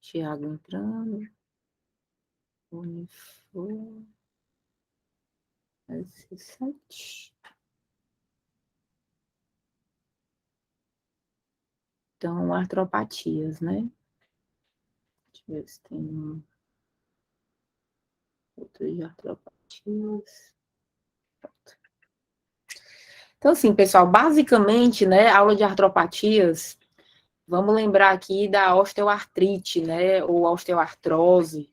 Tiago entrando. Unifor. S7. Então, artropatias, né? Deixa eu ver se tem outro de artropatias. Então, assim, pessoal, basicamente, né, aula de artropatias, vamos lembrar aqui da osteoartrite, né, ou osteoartrose.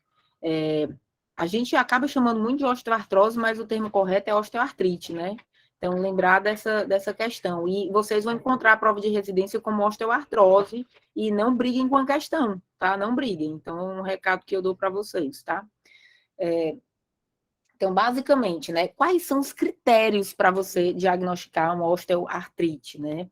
A gente acaba chamando muito de osteoartrose, mas o termo correto é osteoartrite, né? Então, lembrar dessa questão. E vocês vão encontrar a prova de residência como osteoartrose e não briguem com a questão, tá? Não briguem. Então, é um recado que eu dou para vocês, tá? Então, basicamente, né, quais são os critérios para você diagnosticar uma osteoartrite, né?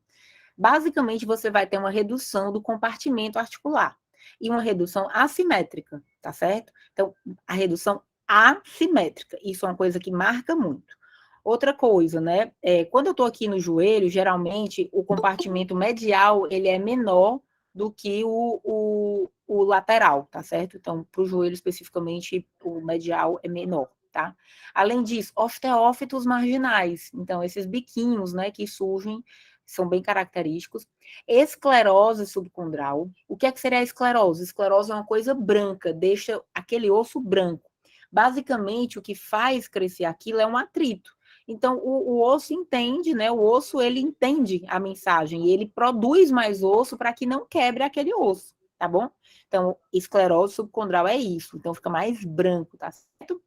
Basicamente, você vai ter uma redução do compartimento articular e uma redução assimétrica, tá certo? Então, a redução assimétrica, isso é uma coisa que marca muito. Outra coisa, né, quando eu tô aqui no joelho, geralmente, o compartimento medial, ele é menor do que o lateral, tá certo? Então, para o joelho, especificamente, o medial é menor, tá? Além disso, osteófitos marginais, então, esses biquinhos, né, que surgem, são bem característicos. Esclerose subcondral. O que é que seria a esclerose? Esclerose é uma coisa branca, deixa aquele osso branco. Basicamente, o que faz crescer aquilo é um atrito. Então, o osso entende, né? O osso, ele entende a mensagem e ele produz mais osso para que não quebre aquele osso, tá bom? Então, esclerose subcondral é isso. Então, fica mais branco, tá certo?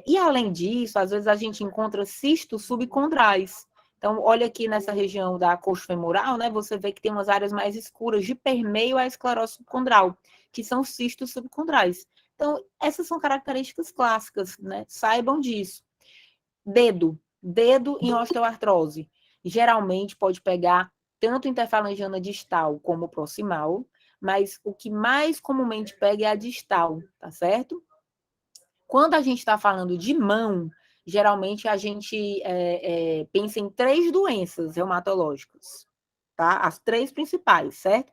E, além disso, às vezes a gente encontra cistos subcondrais. Então, olha aqui nessa região da coxa femoral, né? Você vê que tem umas áreas mais escuras de permeio à esclerose subcondral, que são cistos subcondrais. Então, essas são características clássicas, né? Saibam disso. Dedo em osteoartrose. Geralmente pode pegar tanto interfalangiana distal como proximal, mas o que mais comumente pega é a distal, tá certo? Quando a gente está falando de mão, geralmente a gente pensa em 3 doenças reumatológicas, tá? As 3 principais, certo?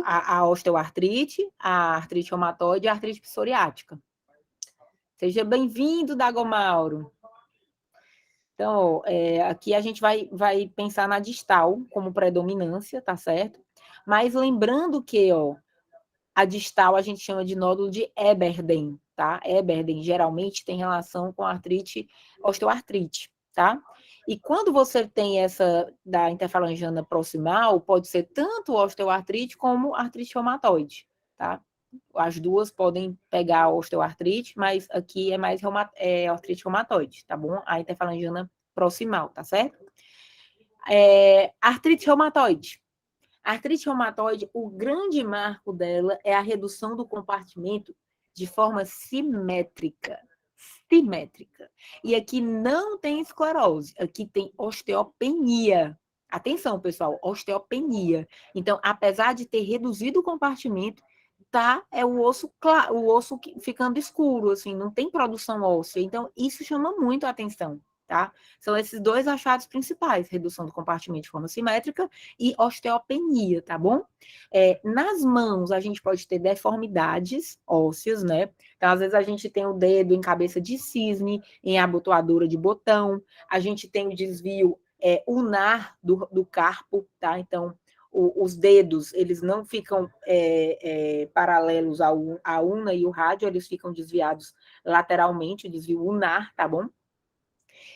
A osteoartrite, a artrite reumatoide e a artrite psoriática. Seja bem-vindo, Dagomauro. Então, aqui a gente vai pensar na distal como predominância, tá certo? Mas lembrando que, a distal a gente chama de nódulo de Eberden, tá? Eberden geralmente tem relação com artrite, osteoartrite, tá? E quando você tem essa da interfalangiana proximal, pode ser tanto osteoartrite como artrite reumatoide, tá? As duas podem pegar a osteoartrite, mas aqui é mais artrite reumatoide, tá bom? A interfalangiana proximal, tá certo? Artrite reumatoide. A artrite reumatoide, o grande marco dela é a redução do compartimento de forma simétrica. Simétrica. E aqui não tem esclerose, aqui tem osteopenia. Atenção, pessoal, osteopenia. Então, apesar de ter reduzido o compartimento, o osso ficando escuro, assim, não tem produção óssea. Então, isso chama muito a atenção, tá? São esses 2 achados principais, redução do compartimento de forma simétrica e osteopenia, tá bom? Nas mãos, a gente pode ter deformidades ósseas, né? Então, às vezes, a gente tem o dedo em cabeça de cisne, em abotoadura de botão, a gente tem o desvio ulnar do carpo, tá? Então, os dedos, eles não ficam paralelos à ulna e o rádio, eles ficam desviados lateralmente, o desvio ulnar, tá bom?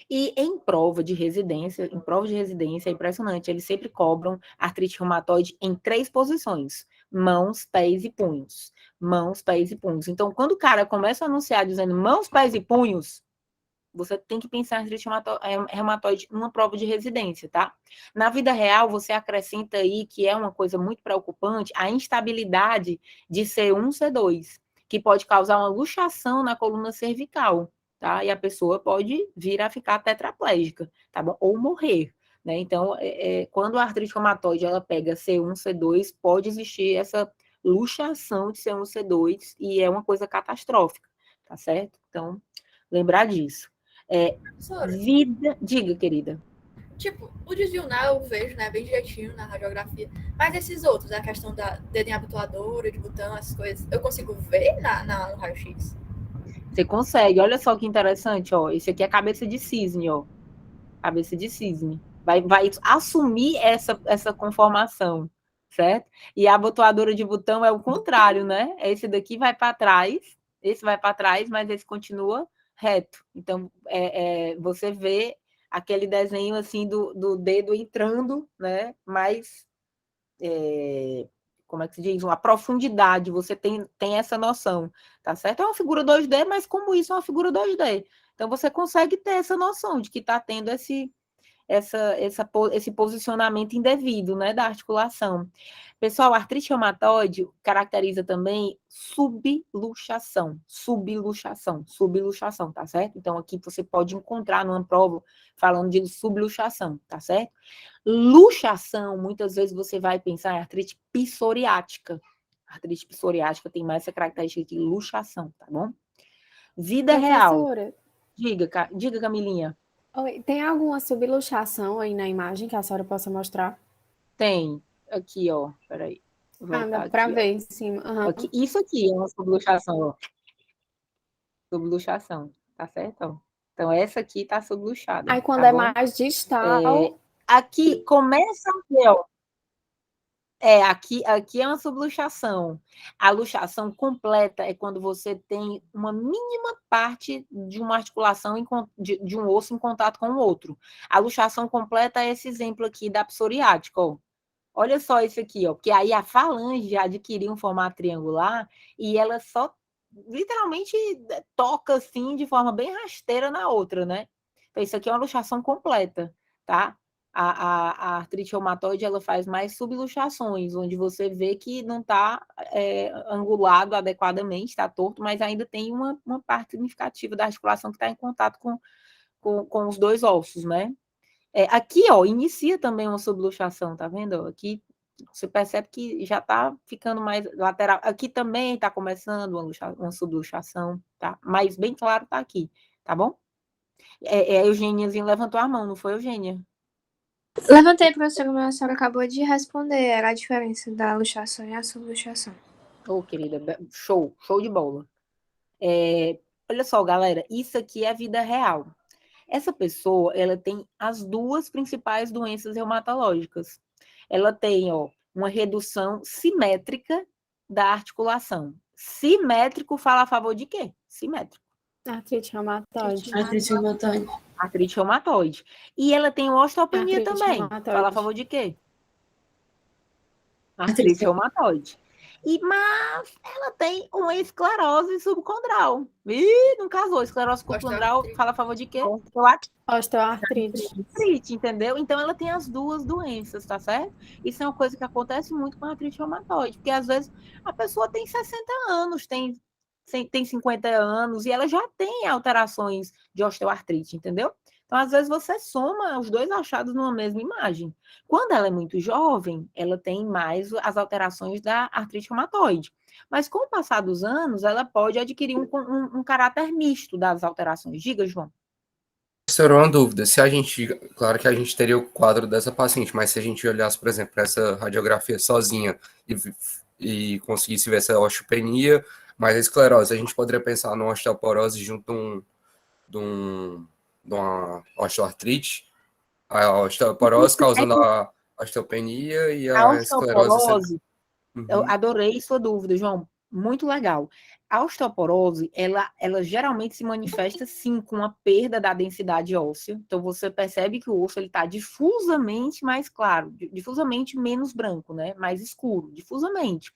E em prova de residência, é impressionante, eles sempre cobram artrite reumatoide em 3 posições: mãos, pés e punhos. Mãos, pés e punhos. Então, quando o cara começa a anunciar dizendo mãos, pés e punhos, você tem que pensar em artrite reumatoide numa prova de residência, tá? Na vida real, você acrescenta aí, que é uma coisa muito preocupante, a instabilidade de C1, C2, que pode causar uma luxação na coluna cervical, tá? E a pessoa pode vir a ficar tetraplégica, tá bom? Ou morrer, né? Então, quando a artrite reumatoide, ela pega C1, C2, pode existir essa luxação de C1, C2, e é uma coisa catastrófica, tá certo? Então, lembrar disso. Diga, querida. Tipo, o desvio eu vejo, né, bem direitinho na radiografia. Mas esses outros, a questão da dedinho abotoadora, de botão, essas coisas, eu consigo ver no raio-x? Você consegue. Olha só que interessante, ó. Esse aqui é a cabeça de cisne, ó. Cabeça de cisne. Vai assumir essa conformação, certo? E a abotoadora de botão é o contrário, né? Esse daqui vai para trás, esse vai para trás, mas esse continua reto. Então, você vê aquele desenho assim do dedo entrando, né? Mas como é que se diz? Uma profundidade, você tem essa noção, tá certo? É uma figura 2D, mas como isso é uma figura 2D? Então você consegue ter essa noção de que está tendo esse posicionamento indevido, né, da articulação. Pessoal, a artrite reumatoide caracteriza também subluxação, tá certo? Então, aqui você pode encontrar numa prova falando de subluxação, tá certo? Luxação, muitas vezes você vai pensar em artrite psoriática. A artrite psoriática tem mais essa característica de luxação, tá bom? Vida real. Professora, Diga, Camilinha. oi, tem alguma subluxação aí na imagem que a senhora possa mostrar? Tem. Aqui, ó. Peraí. Vou Dá voltar para aqui, ó. ver em cima. Aqui, isso aqui é uma subluxação, ó. Subluxação, tá certo? Ó. Então, essa aqui tá subluxada, Aí quando tá é bom? mais distal, Aqui começa aqui, ó. Aqui é uma subluxação. A luxação completa é quando você tem uma mínima parte de uma articulação, de um osso em contato com o outro. A luxação completa é esse exemplo aqui da psoriática, ó. Olha só isso aqui, ó, porque aí a falange adquiriu um formato triangular e ela só literalmente toca assim de forma bem rasteira na outra, né? Então, isso aqui é uma luxação completa, tá? A artrite reumatoide ela faz mais subluxações, onde você vê que não está angulado adequadamente, está torto, mas ainda tem uma parte significativa da articulação que está em contato com os dois ossos, né? Aqui, ó, inicia também uma subluxação, tá vendo? Aqui você percebe que já está ficando mais lateral. Aqui também está começando uma subluxação, tá? Mas bem claro está aqui, tá bom? A Eugêniazinha levantou a mão, não foi, Eugênia? Levantei, professora, mas a senhora acabou de responder. Era a diferença da luxação e a subluxação. Querida, show de bola. Olha só, galera, isso aqui é a vida real. Essa pessoa, ela tem as duas principais doenças reumatológicas. Ela tem, ó, uma redução simétrica da articulação. Simétrico fala a favor de quê? Simétrico. artrite reumatoide. Artrite reumatoide. Artrite reumatoide. E ela tem osteopenia Artrite também. reumatoide. Fala a favor de quê? Artrite reumatoide. Mas ela tem uma esclerose subcondral. Ih, não casou. Esclerose subcondral fala a favor de quê? Osteoartrite. Artrite, entendeu? Então ela tem as duas doenças, tá certo? Isso é uma coisa que acontece muito com a artrite reumatoide, porque às vezes a pessoa tem 60 anos, tem 50 anos, e ela já tem alterações de osteoartrite, entendeu? Então, às vezes, você soma os dois achados numa mesma imagem. Quando ela é muito jovem, ela tem mais as alterações da artrite reumatoide. Mas com o passar dos anos, ela pode adquirir um caráter misto das alterações. Diga, João. Professor, uma dúvida. Se a gente, claro que a gente teria o quadro dessa paciente, mas se a gente olhasse, por exemplo, essa radiografia sozinha e conseguisse ver essa osteopenia, mais a esclerose, a gente poderia pensar numa osteoporose junto de uma osteoartrite, a osteoporose causando a osteopenia e A a esclerose. osteoporose, eu adorei sua dúvida, João. Muito legal. A osteoporose, ela geralmente se manifesta, sim, com uma perda da densidade óssea. Então, você percebe que o osso está difusamente mais claro, difusamente menos branco, né? Mais escuro, difusamente.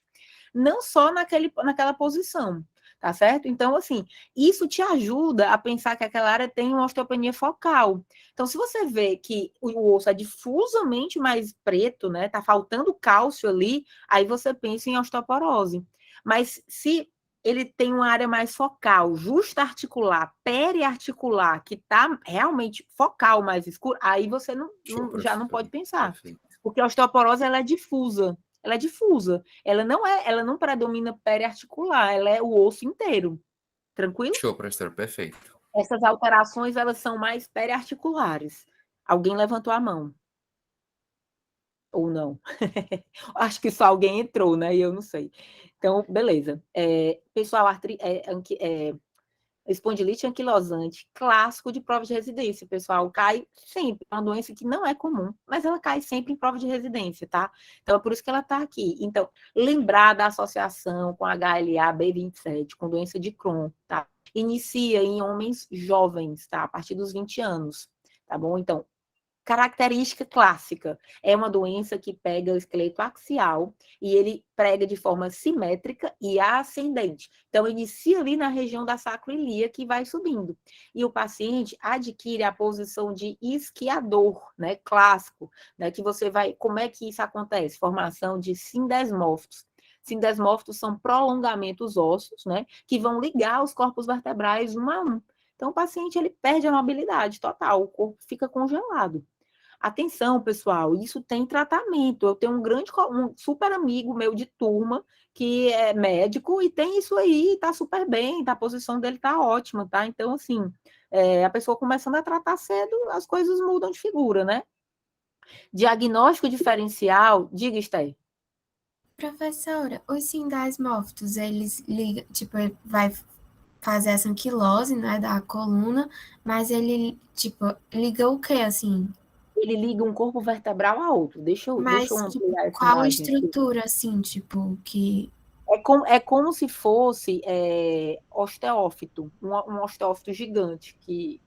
Não só naquela posição, tá certo? Então, assim, isso te ajuda a pensar que aquela área tem uma osteopenia focal. Então, se você vê que o osso é difusamente mais preto, né? Tá faltando cálcio ali, aí você pensa em osteoporose. Mas se ele tem uma área mais focal, justa articular, periarticular, que tá realmente focal mais escuro, aí você já não pode pensar. Perfeito. Porque a osteoporose ela é difusa. Ela é difusa. Ela não predomina periarticular, ela é o osso inteiro. Tranquilo? Show, professor, perfeito. Essas alterações, elas são mais periarticulares. Alguém levantou a mão. Ou não? Acho que só alguém entrou, né? E eu não sei. Então, beleza. Pessoal, espondilite anquilosante, clássico de prova de residência, pessoal, cai sempre, é uma doença que não é comum, mas ela cai sempre em prova de residência, tá? Então, é por isso que ela está aqui. Então, lembrar da associação com HLA-B27, com doença de Crohn, tá? Inicia em homens jovens, tá? A partir dos 20 anos, tá bom? Então, característica clássica, é uma doença que pega o esqueleto axial e ele prega de forma simétrica e ascendente. Então, inicia ali na região da sacroiliaca e vai subindo. E o paciente adquire a posição de esquiador, né, clássico, né, que você vai... Como é que isso acontece? Formação de sindesmófitos. Sindesmófitos são prolongamentos ósseos, né, que vão ligar os corpos vertebrais um a um. Então, o paciente ele perde a mobilidade total, o corpo fica congelado. Atenção, pessoal, isso tem tratamento. Eu tenho um super amigo meu de turma que é médico e tem isso aí, tá super bem, a posição dele tá ótima, tá? Então, assim, a pessoa começando a tratar cedo, as coisas mudam de figura, né? Diagnóstico diferencial, diga, Esther. Professora, os sindesmófitos, eles ligam, tipo, ele vai fazer essa anquilose, né, da coluna, mas ele, tipo, liga o quê, assim? Ele liga um corpo vertebral a outro. Deixa eu Mas, tipo, ampliar essa qual imagem aqui. estrutura, assim, tipo, que... É como se fosse osteófito, um osteófito gigante que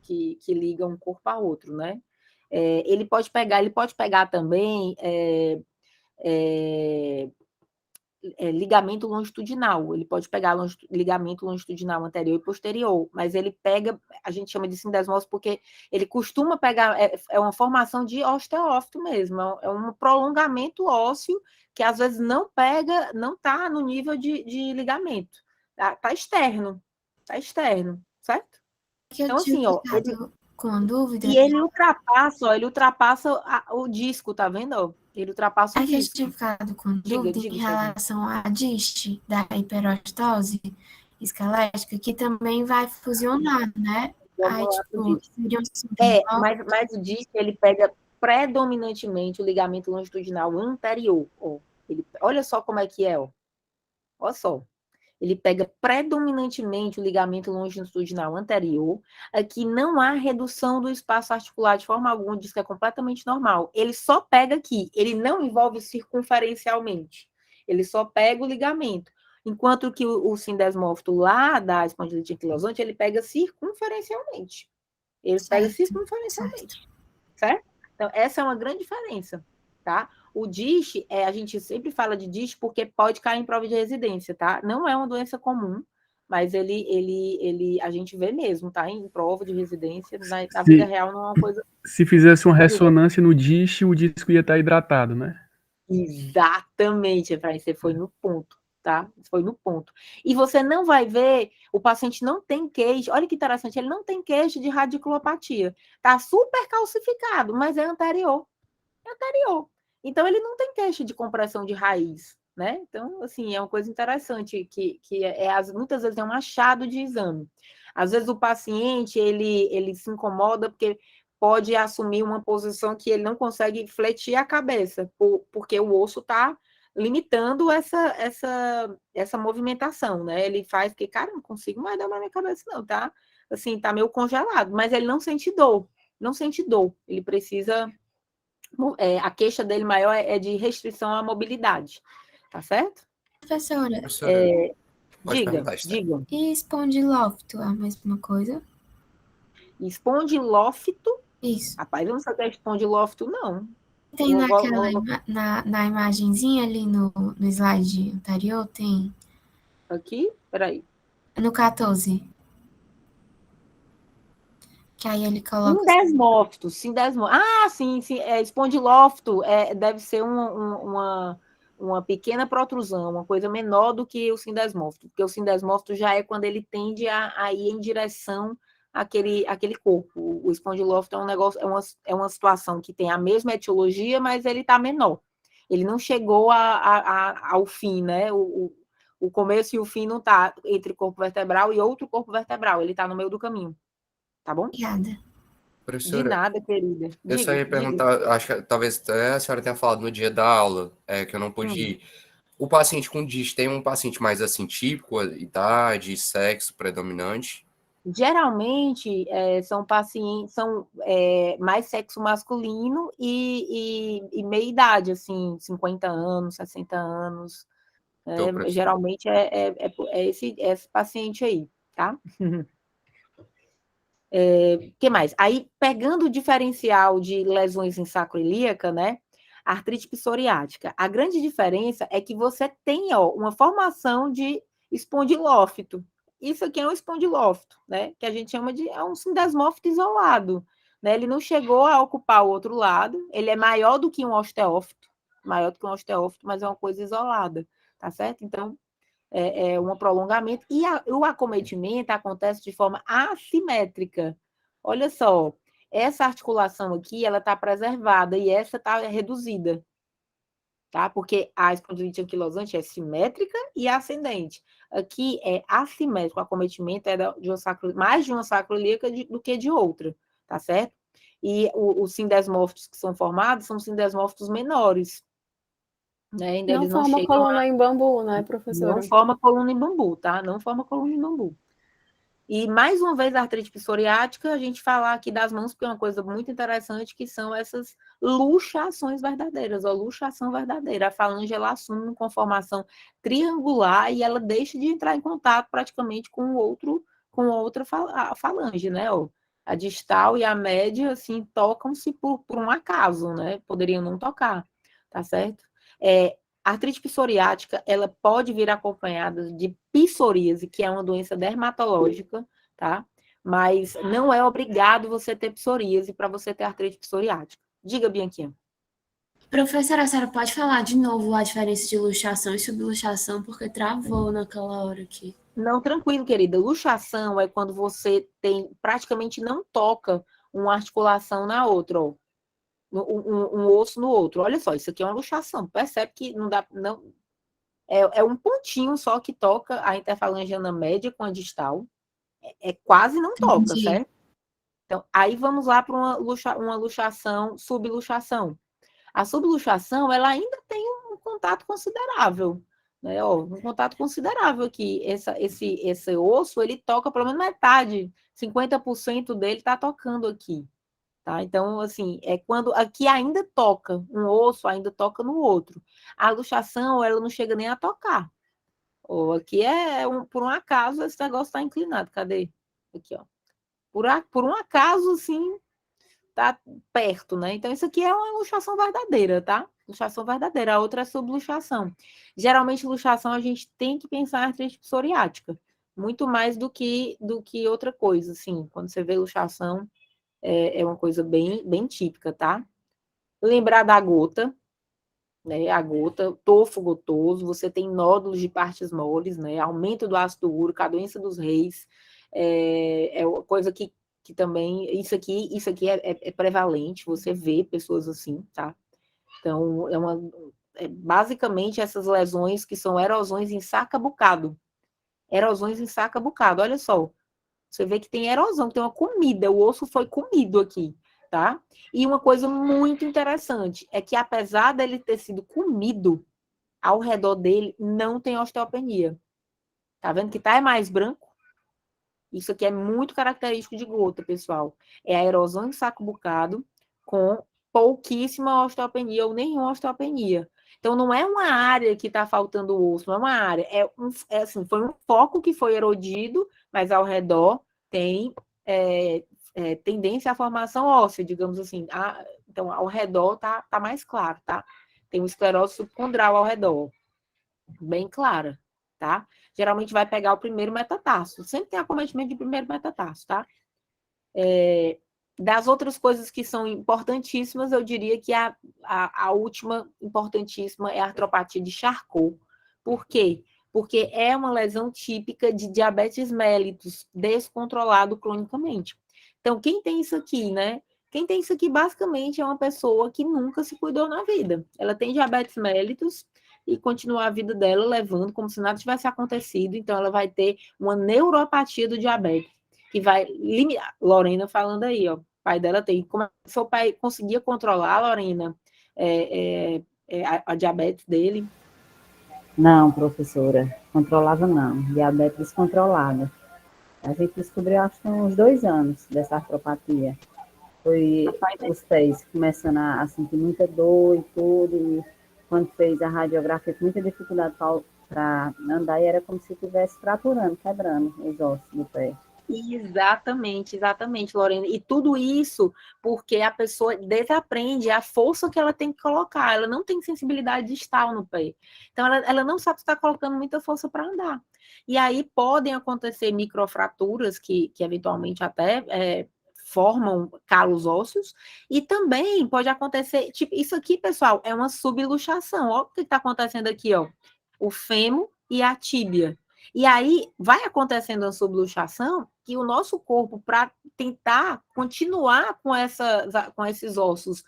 liga um corpo a outro, né? Ele pode pegar também ligamento longitudinal, ele pode pegar ligamento longitudinal anterior e posterior, mas ele pega, a gente chama de sindesmose porque ele costuma pegar, uma formação de osteófito mesmo, é um prolongamento ósseo que às vezes não pega, não está no nível de ligamento, tá externo, certo? Que eu Então, tinha assim, ó, ficado com a dúvida. e ele ultrapassa o disco, tá vendo? Ó? Ele ultrapassa o É que eu disco. tinha ficado com dúvida em Diga, relação à diste da hiperostose esquelética, que também vai fusionar, né? Aí, Vamos lá pro tipo, disco. seriam sindesmófitos. Mas o disco, ele pega predominantemente o ligamento longitudinal anterior. Ó. Olha só como é que é, ó. Olha só. Ele pega predominantemente o ligamento longitudinal anterior. Aqui não há redução do espaço articular de forma alguma, diz que é completamente normal. Ele só pega aqui, ele não envolve circunferencialmente. Ele só pega o ligamento. Enquanto que o sindesmófito lá da espondilite anquilosante, ele pega circunferencialmente. Ele pega circunferencialmente, certo? Então, essa é uma grande diferença, tá? O DISH, a gente sempre fala de DISH porque pode cair em prova de residência, tá? Não é uma doença comum, mas a gente vê mesmo, tá? Em prova de residência, na vida real não é uma coisa... Se fizesse uma ressonância no disco, o disco ia estar hidratado, né? Exatamente, Efraim, você foi no ponto, tá? Foi no ponto. E você não vai ver, o paciente não tem queixa, olha que interessante, ele não tem queixa de radiculopatia. Tá super calcificado, mas é anterior. É anterior. Então, ele não tem queixa de compressão de raiz, né? Então, assim, é uma coisa interessante que muitas vezes é um achado de exame. Às vezes o paciente, ele se incomoda porque pode assumir uma posição que ele não consegue fletir a cabeça, porque o osso está limitando essa movimentação, né? Ele faz que, cara, não consigo mais dar na minha cabeça, não, tá? Assim, tá meio congelado, mas ele não sente dor, ele precisa... a queixa dele maior é de restrição à mobilidade, tá certo? Professora, Diga. e espondilófito é a mesma coisa? Espondilófito? Isso. Rapaz, eu não sei o que é espondilófito, não. Tem na imagenzinha ali no slide anterior, tem? Aqui? Peraí. No 14. Que aí ele coloca... Sindesmófito. Ah, sim. Espondilófito deve ser uma pequena protrusão, uma coisa menor do que o sindesmófito, porque o sindesmófito já é quando ele tende a ir em direção àquele corpo. O espondilófito é um negócio, é uma situação que tem a mesma etiologia, mas ele está menor. Ele não chegou ao fim, né? O começo e o fim não está entre corpo vertebral e outro corpo vertebral, ele está no meio do caminho. Tá bom? Obrigada. De Professora, nada, querida. eu só ia Diga. perguntar, acho que talvez até a senhora tenha falado no dia da aula, que eu não pude Hum. ir. O paciente com DISC tem um paciente mais assim típico, idade, sexo predominante? Geralmente, são pacientes, mais sexo masculino e meia-idade, assim, 50 anos, 60 anos. Então, professor. Geralmente é esse paciente aí, tá? Que mais? Aí, pegando o diferencial de lesões em sacroiliaca, né? Artrite psoriática. A grande diferença é que você tem, ó, uma formação de espondilófito. Isso aqui é um espondilófito, né? Que a gente chama de um sindesmófito isolado, né? Ele não chegou a ocupar o outro lado. Ele é maior do que um osteófito, mas é uma coisa isolada, tá certo? Então, um prolongamento, e o acometimento acontece de forma assimétrica. Olha só, essa articulação aqui, ela está preservada e essa está reduzida, tá? Porque a espondilite anquilosante é simétrica e ascendente. Aqui é assimétrico, o acometimento é mais de uma sacroiliaca do que de outra, tá certo? E os sindesmófitos que são formados são sindesmófitos menores, né? Ainda Não eles não forma chegam coluna em bambu, né, não professora? forma coluna em bambu, tá? Não forma coluna em bambu. E, mais uma vez, a artrite psoriática, a gente falar aqui das mãos, porque é uma coisa muito interessante, que são essas luxações verdadeiras, a luxação verdadeira. A falange, ela assume uma conformação triangular e ela deixa de entrar em contato praticamente com a outra falange, né? A distal e a média, assim, tocam-se por um acaso, né? Poderiam não tocar, tá certo? A artrite psoriática, ela pode vir acompanhada de psoríase, que é uma doença dermatológica, tá? Mas não é obrigado você ter psoríase para você ter artrite psoriática. Diga, Bianquinha. Professora, a senhora pode falar de novo a diferença de luxação e subluxação, porque travou naquela hora aqui. Não, tranquilo, querida. Luxação é quando você praticamente não toca uma articulação na outra, ó. Um osso no outro. Olha só, isso aqui é uma luxação. Percebe que não dá, não, é um pontinho só que toca a interfalangiana média com a distal. Quase não toca, Entendi. certo? Então, aí vamos lá para uma luxação, subluxação. A subluxação, ela ainda tem um contato considerável, né? Ó, um contato considerável aqui. Esse osso, ele toca pelo menos metade, 50% dele está tocando aqui, tá? Então, assim, é quando aqui ainda toca, um osso ainda toca no outro. A luxação, ela não chega nem a tocar. Ou aqui por um acaso, esse negócio está inclinado. Cadê? Aqui, ó. Por um acaso, assim, tá perto, né? Então, isso aqui é uma luxação verdadeira, tá? Luxação verdadeira. A outra é subluxação. Geralmente, luxação, a gente tem que pensar em artrite psoriática. Muito mais do que outra coisa, assim. Quando você vê luxação, é uma coisa bem, bem típica, tá? Lembrar da gota, né? A gota, tofo gotoso, você tem nódulos de partes moles, né? Aumento do ácido úrico, a doença dos reis, é uma coisa que também, isso aqui é prevalente, você vê pessoas assim, tá? Então, basicamente essas lesões que são erosões em saca-bucado. Erosões em saca-bucado, olha só. Você vê que tem erosão, que tem uma comida, o osso foi comido aqui, tá? E uma coisa muito interessante é que, apesar dele ter sido comido, ao redor dele não tem osteopenia. Tá vendo que tá mais branco? Isso aqui é muito característico de gota, pessoal. É a erosão em saco-bucado com pouquíssima osteopenia ou nenhuma osteopenia. Então, não é uma área que está faltando osso, não é uma área. Assim, foi um foco que foi erodido, mas ao redor tem tendência à formação óssea, digamos assim. Então, ao redor tá mais claro, tá? Tem uma esclerose subcondral ao redor, bem clara, tá? Geralmente vai pegar o primeiro metatarso. Sempre tem acometimento de primeiro metatarso, tá? Das outras coisas que são importantíssimas, eu diria que a última importantíssima é a artropatia de Charcot. Por quê? Porque é uma lesão típica de diabetes mellitus, descontrolado cronicamente. Então, quem tem isso aqui, né? Quem tem isso aqui, basicamente, é uma pessoa que nunca se cuidou na vida. Ela tem diabetes mellitus e continua a vida dela levando como se nada tivesse acontecido. Então, ela vai ter uma neuropatia do diabetes, que vai limitar. Lorena falando aí, ó. O pai dela tem. Como seu pai conseguia controlar, Lorena, a diabetes dele? Não, professora, controlava não, diabetes descontrolada. A gente descobriu, acho que tem uns 2 anos dessa artropatia. Foi os pés começando a sentir muita dor e tudo, e quando fez a radiografia, com muita dificuldade para andar, e era como se estivesse fraturando, quebrando os ossos do pé. Exatamente, exatamente, Lorena. E tudo isso porque a pessoa desaprende a força que ela tem que colocar. Ela não tem sensibilidade distal no pé. Então, ela não sabe estar colocando muita força para andar. E aí podem acontecer microfraturas que eventualmente até formam calos ósseos. E também pode acontecer, tipo, isso aqui, pessoal, é uma subluxação. Olha o que está acontecendo aqui, ó. O fêmur e a tíbia. E aí vai acontecendo a subluxação que o nosso corpo, para tentar continuar com esses ossos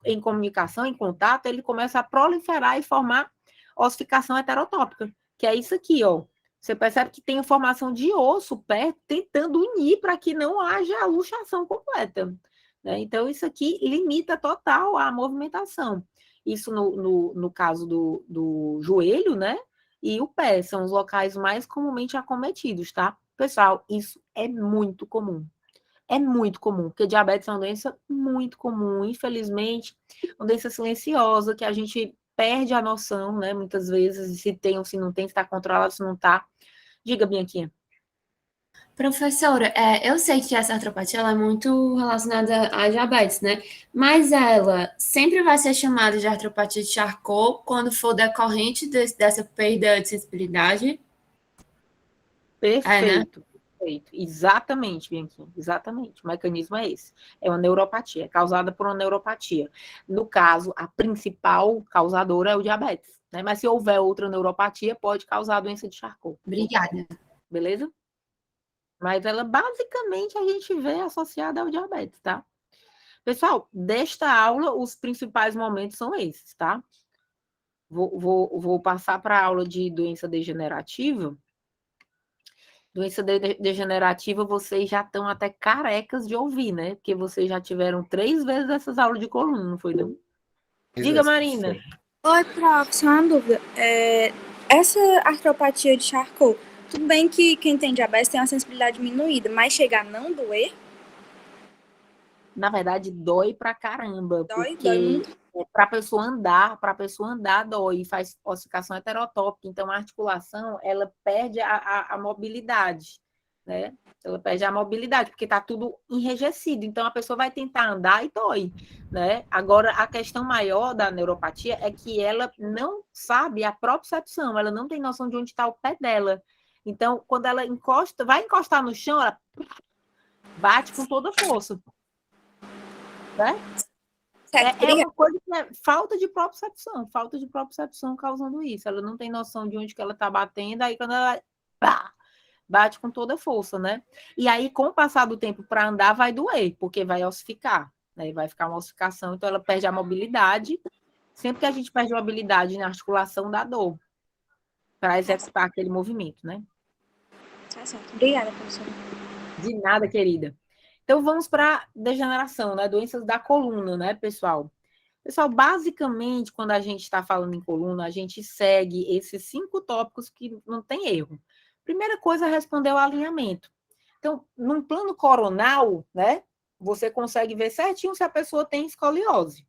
em comunicação, em contato, ele começa a proliferar e formar ossificação heterotópica, que é isso aqui, ó. Você percebe que tem formação de osso perto, tentando unir para que não haja a luxação completa. Né? Então, isso aqui limita total a movimentação. Isso no caso do joelho, né? E o pé são os locais mais comumente acometidos, tá? Pessoal, isso é muito comum. É muito comum, porque diabetes é uma doença muito comum, infelizmente, uma doença silenciosa, que a gente perde a noção, né? Muitas vezes, se tem ou se não tem, se está controlado, se não está. Diga, Bianquinha. Professora, eu sei que essa artropatia ela é muito relacionada à diabetes, né? Mas ela sempre vai ser chamada de artropatia de Charcot quando for decorrente dessa perda de sensibilidade. Perfeito, perfeito. Exatamente, Bianquinha, exatamente. O mecanismo é esse. É uma neuropatia, é causada por uma neuropatia. No caso, a principal causadora é o diabetes, né? Mas se houver outra neuropatia, pode causar a doença de Charcot. Obrigada. Beleza? Mas ela, basicamente, a gente vê associada ao diabetes, tá? Pessoal, desta aula, os principais momentos são esses, tá? Vou passar para a aula de doença degenerativa. Doença degenerativa, vocês já estão até carecas de ouvir, né? Porque vocês já tiveram 3 vezes essas aulas de coluna, não foi, não? Diga, Marina. Oi, prof, só uma dúvida. Essa artropatia de Charcot, tudo bem que quem tem diabetes tem uma sensibilidade diminuída, mas chega a não doer? Na verdade, dói pra caramba. Dói porque muito? para a pessoa andar, dói, faz ossificação heterotópica. Então, a articulação, ela perde a mobilidade, né? Ela perde a mobilidade, porque está tudo enrijecido. Então, a pessoa vai tentar andar e dói, né? Agora, a questão maior da neuropatia é que ela não sabe a propriocepção, ela não tem noção de onde está o pé dela. Então, quando ela vai encostar no chão, ela bate com toda a força. Né? É uma coisa que é falta de propriocepção causando isso. Ela não tem noção de onde que ela está batendo, aí quando ela bate com toda a força, né? E aí, com o passar do tempo para andar, vai doer, porque vai ossificar, né? Vai ficar uma ossificação, então ela perde a mobilidade. Sempre que a gente perde a mobilidade na articulação, dá dor para executar aquele movimento, né? Tá certo. Obrigada, professora. De nada, querida. Então, vamos para degeneração, né? Doenças da coluna, né, pessoal? Pessoal, basicamente, quando a gente está falando em coluna, a gente segue esses 5 tópicos que não tem erro. Primeira coisa é responder o alinhamento. Então, num plano coronal, né, você consegue ver certinho se a pessoa tem escoliose.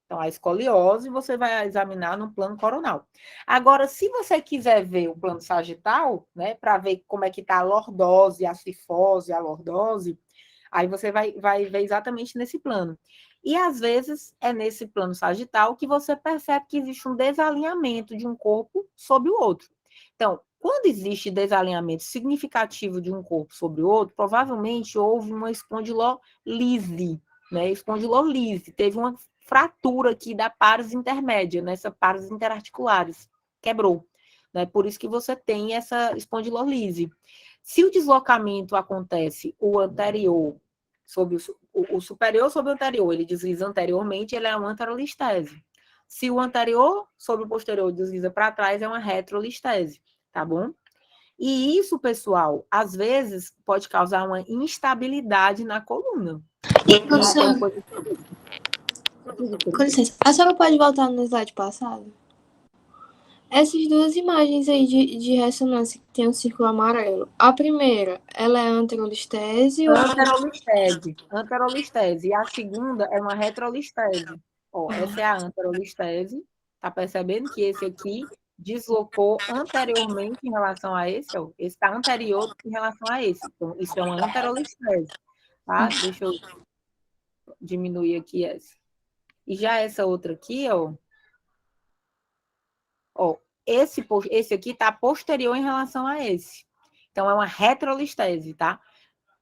Então, a escoliose você vai examinar no plano coronal. Agora, se você quiser ver o plano sagital, né, para ver como é que está a lordose, a cifose, a lordose, aí você vai ver exatamente nesse plano. E, às vezes, é nesse plano sagital que você percebe que existe um desalinhamento de um corpo sobre o outro. Então, quando existe desalinhamento significativo de um corpo sobre o outro, provavelmente houve uma espondilolise, né? Espondilolise, teve uma fratura aqui da pares intermédia, nessa pares interarticulares, quebrou. Né? Por isso que você tem essa espondilolise. Se o deslocamento acontece o anterior sobre o superior sobre o anterior, ele desliza anteriormente, ele é uma anterolistese. Se o anterior sobre o posterior desliza para trás, é uma retrolistese, tá bom? E isso, pessoal, às vezes pode causar uma instabilidade na coluna. Professora, com licença, a senhora pode voltar no slide passado? Essas duas imagens aí de ressonância que tem um círculo amarelo. A primeira, ela é anterolistese ou Anterolistese. E a segunda é uma retrolistese. Ó, essa é a anterolistese. Tá percebendo que esse aqui deslocou anteriormente em relação a esse, ó. Esse está anterior em relação a esse. Então, isso é uma anterolistese, tá? Deixa eu diminuir aqui essa. E já essa outra aqui, ó, esse aqui está posterior em relação a esse. Então, é uma retrolistese, tá?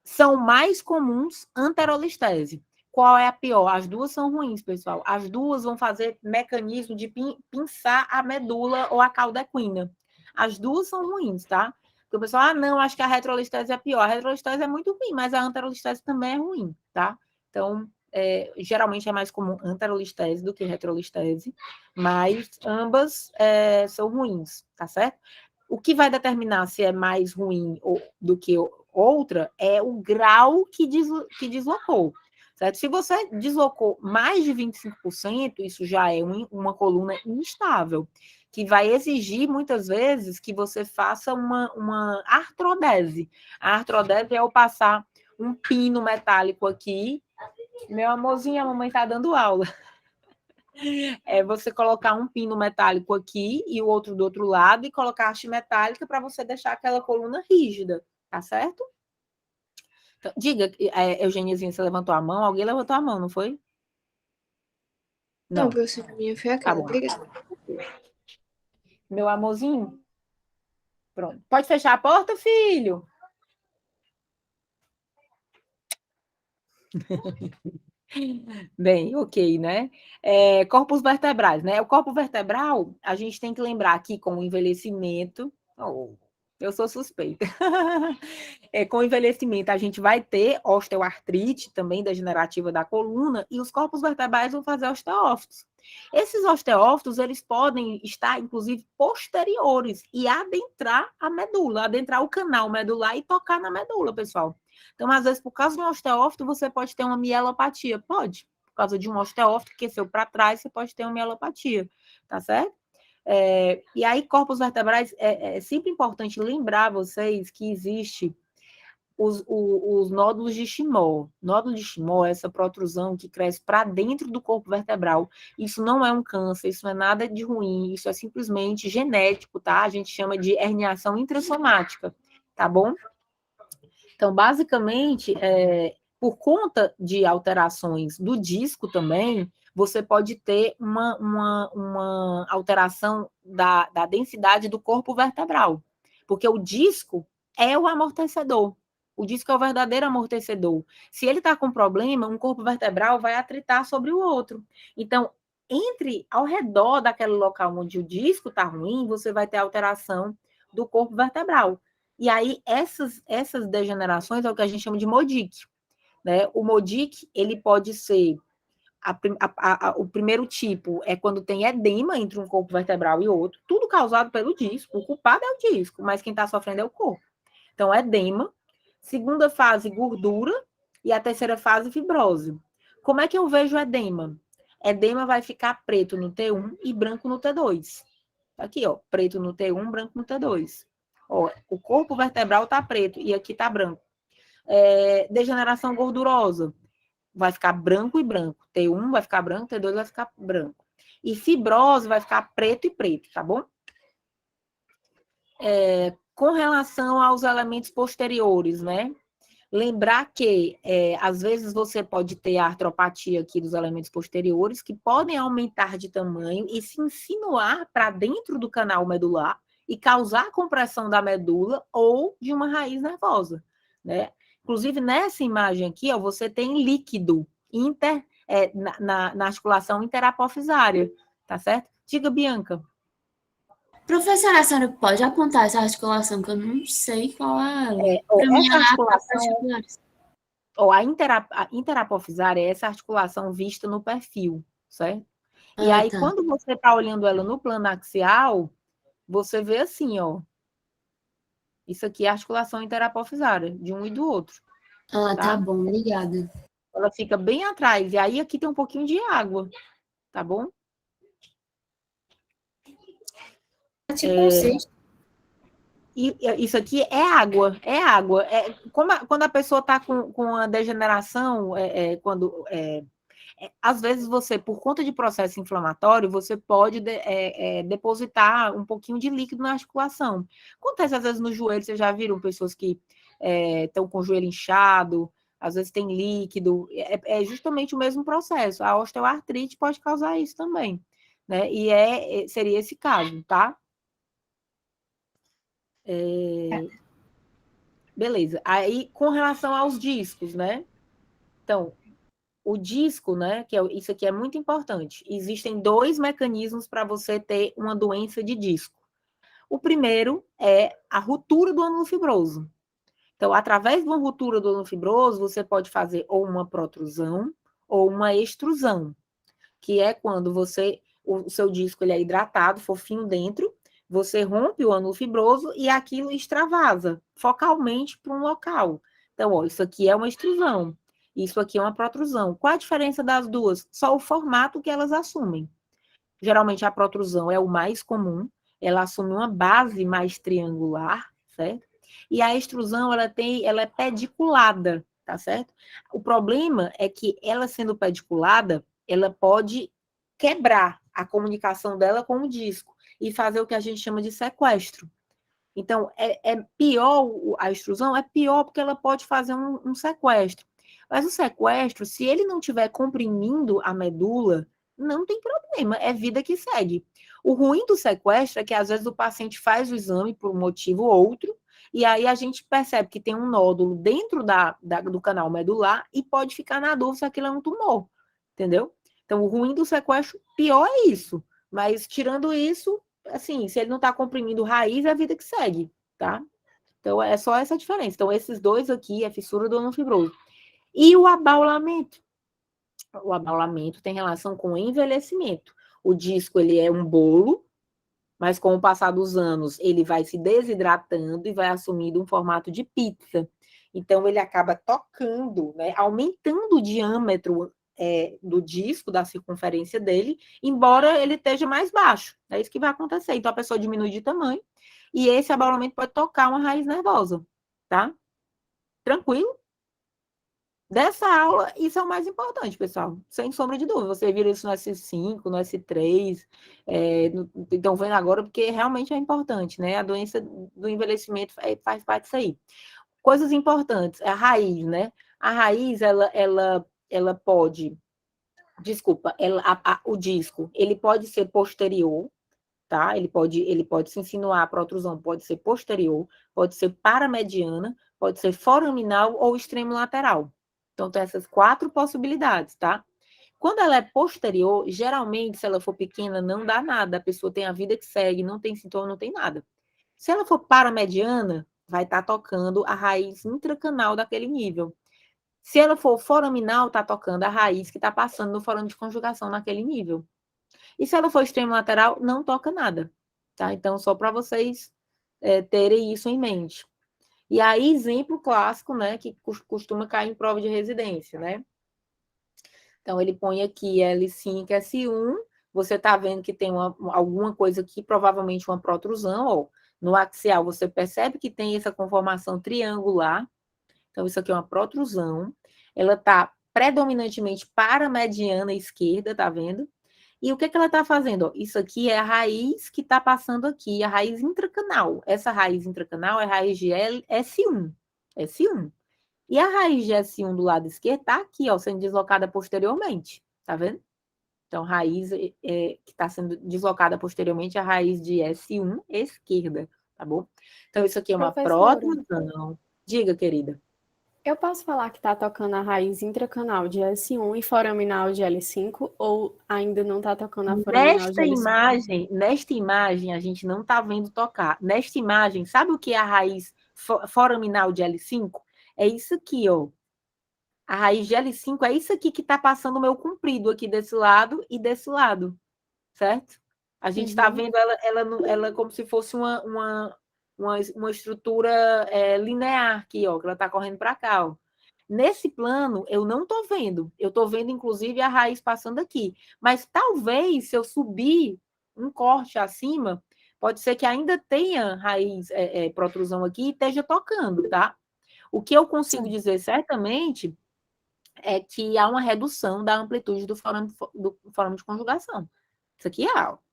São mais comuns anterolistese. Qual é a pior? As duas são ruins, pessoal. As duas vão fazer mecanismo de pinçar a medula ou a cauda equina. As duas são ruins, tá? Porque o pessoal, não, acho que a retrolistese é pior. A retrolistese é muito ruim, mas a anterolistese também é ruim, tá? Então, geralmente é mais comum anterolistese do que retrolistese, mas ambas são ruins, tá certo? O que vai determinar se é mais ruim do que outra é o grau que deslocou, certo? Se você deslocou mais de 25%, isso já é uma coluna instável, que vai exigir, muitas vezes, que você faça uma artrodese. A artrodese é eu passar um pino metálico aqui. Meu amorzinho, a mamãe está dando aula. É você colocar um pino metálico aqui e o outro do outro lado e colocar haste metálica para você deixar aquela coluna rígida, tá certo? Então, diga, Eugeniazinha, você levantou a mão? Alguém levantou a mão, não foi? Não, professora, minha foi Tá aquela. bom. Obrigada. Meu amorzinho? Pronto. Pode fechar a porta, filho? Bem, ok, né? Corpos vertebrais, né? O corpo vertebral, a gente tem que lembrar aqui com o envelhecimento. Eu sou suspeita. Com o envelhecimento, a gente vai ter osteoartrite também degenerativa da coluna e os corpos vertebrais vão fazer osteófitos. Esses osteófitos, eles podem estar, inclusive, posteriores e adentrar a medula, adentrar o canal medular e tocar na medula, pessoal. Então, às vezes, por causa de um osteófito, você pode ter uma mielopatia. Pode. Por causa de um osteófito que cresceu para trás, você pode ter uma mielopatia. Tá certo? E aí, corpos vertebrais, é sempre importante lembrar vocês que existe os nódulos de Chimoo. Nódulo de Chimoo é essa protrusão que cresce para dentro do corpo vertebral. Isso não é um câncer, isso não é nada de ruim, isso é simplesmente genético, tá? A gente chama de herniação intrassomática, tá bom? Então, basicamente, por conta de alterações do disco também, você pode ter uma alteração da densidade do corpo vertebral, porque o disco é o amortecedor. O disco é o verdadeiro amortecedor. Se ele está com problema, um corpo vertebral vai atritar sobre o outro. Então, ao redor daquele local onde o disco está ruim, você vai ter alteração do corpo vertebral. E aí, essas degenerações é o que a gente chama de MODIC. Né? O MODIC, ele pode ser... o primeiro tipo é quando tem edema entre um corpo vertebral e outro, tudo causado pelo disco. O culpado é o disco, mas quem está sofrendo é o corpo. Então, edema. Segunda fase, gordura. E a terceira fase, fibrose. Como é que eu vejo edema? Edema vai ficar preto no T1 e branco no T2. Aqui, ó, preto no T1, branco no T2. Ó, o corpo vertebral está preto e aqui está branco. Degeneração gordurosa. Vai ficar branco e branco. T1 vai ficar branco, T2 vai ficar branco. E fibrose vai ficar preto e preto, tá bom? Com relação aos elementos posteriores, né? Lembrar que, às vezes, você pode ter a artropatia aqui dos elementos posteriores, que podem aumentar de tamanho e se insinuar para dentro do canal medular e causar compressão da medula ou de uma raiz nervosa, né? Inclusive, nessa imagem aqui, ó, você tem líquido na articulação interapofisária, tá certo? Diga, Bianca. Professora, a senhora pode apontar essa articulação, que eu não sei qual é ela. Essa articulação, a interapofisária é essa articulação vista no perfil, certo? E aí, tá. quando você está olhando ela no plano axial, você vê assim, ó. Isso aqui é a articulação interapofisária, de um e do outro. Ah, Tá? tá bom, obrigada. Ela fica bem atrás. E aí aqui tem um pouquinho de água, tá bom? Tipo um cesto. E isso aqui é água, é água. Quando a pessoa está com a degeneração, às vezes você, por conta de processo inflamatório, você pode depositar um pouquinho de líquido na articulação. Acontece às vezes no joelho, vocês já viram pessoas que estão com o joelho inchado, às vezes tem líquido, é justamente o mesmo processo. A osteoartrite pode causar isso também, né? E seria esse caso, tá? Beleza. Aí, com relação aos discos, né? Então, o disco, né? Isso aqui é muito importante. Existem 2 mecanismos para você ter uma doença de disco. O primeiro é a ruptura do ânulo fibroso. Então, através de uma ruptura do ânulo fibroso, você pode fazer ou uma protrusão ou uma extrusão, que é quando o seu disco ele é hidratado, fofinho dentro, você rompe o ânulo fibroso e aquilo extravasa focalmente para um local. Então, ó, isso aqui é uma extrusão, isso aqui é uma protrusão. Qual a diferença das duas? Só o formato que elas assumem. Geralmente a protrusão é o mais comum, ela assume uma base mais triangular, certo? E a extrusão, ela é pediculada, tá certo? O problema é que ela sendo pediculada, ela pode quebrar a comunicação dela com o disco e fazer o que a gente chama de sequestro. Então, é pior, a extrusão é pior porque ela pode fazer um sequestro. Mas o sequestro, se ele não estiver comprimindo a medula, não tem problema, é vida que segue. O ruim do sequestro é que às vezes o paciente faz o exame por um motivo ou outro, e aí a gente percebe que tem um nódulo dentro do canal medular e pode ficar na dúvida se aquilo é um tumor, entendeu? Então, o ruim do sequestro, pior é isso. Mas, tirando isso, assim, se ele não está comprimindo raiz, é a vida que segue, tá? Então, é só essa diferença. Então, esses 2 aqui é fissura do ânulo fibroso. E o abaulamento? O abaulamento tem relação com o envelhecimento. O disco, ele é um bolo, mas com o passar dos anos, ele vai se desidratando e vai assumindo um formato de pizza. Então, ele acaba tocando, né, aumentando o diâmetro do disco, da circunferência dele, embora ele esteja mais baixo. É isso que vai acontecer. Então, a pessoa diminui de tamanho e esse abaulamento pode tocar uma raiz nervosa, tá? Tranquilo? Dessa aula, isso é o mais importante, pessoal. Sem sombra de dúvida. Você vira isso no S5, no S3, estão vendo agora, porque realmente é importante, né? A doença do envelhecimento faz parte disso aí. Coisas importantes, a raiz, né? A raiz, ela pode... Desculpa, o disco, ele pode ser posterior, tá? Ele pode se insinuar, a protrusão pode ser posterior, pode ser paramediana, pode ser foraminal ou extremo lateral. Então, tem essas 4 possibilidades, tá? Quando ela é posterior, geralmente, se ela for pequena, não dá nada. A pessoa tem a vida que segue, não tem sintoma, não tem nada. Se ela for paramediana, vai estar tocando a raiz intracanal daquele nível. Se ela for foraminal, está tocando a raiz que está passando no forame de conjugação naquele nível. E se ela for extremo lateral, não toca nada, tá? Então, só para vocês terem isso em mente. E aí, exemplo clássico, né, que costuma cair em prova de residência, né? Então, ele põe aqui L5, S1, você está vendo que tem alguma coisa aqui, provavelmente uma protrusão, ó. No axial, você percebe que tem essa conformação triangular. Então, isso aqui é uma protrusão. Ela está predominantemente paramediana esquerda, tá vendo? E o que ela está fazendo? Ó, isso aqui é a raiz que está passando aqui, a raiz intracanal. Essa raiz intracanal é a raiz de S1. S1. E a raiz de S1 do lado esquerdo está aqui, ó, sendo deslocada posteriormente. Tá vendo? Então, raiz que está sendo deslocada posteriormente é a raiz de S1 esquerda, tá bom? Então, isso aqui é uma protrusão. Diga, querida. Eu posso falar que está tocando a raiz intracanal de S1 e foraminal de L5, ou ainda não está tocando a foraminal de L5? Nesta imagem, a gente não está vendo tocar. Nesta imagem, sabe o que é a raiz foraminal de L5? É isso aqui, ó. A raiz de L5 é isso aqui que está passando o meu comprido aqui desse lado e desse lado, certo? A gente está vendo ela como se fosse uma uma estrutura linear aqui, ó, que ela está correndo para cá, ó. Nesse plano, eu não estou vendo. Eu estou vendo, inclusive, a raiz passando aqui. Mas talvez, se eu subir um corte acima, pode ser que ainda tenha raiz, protrusão aqui e esteja tocando, tá? O que eu consigo dizer certamente é que há uma redução da amplitude do forama de conjugação. Isso aqui é alto.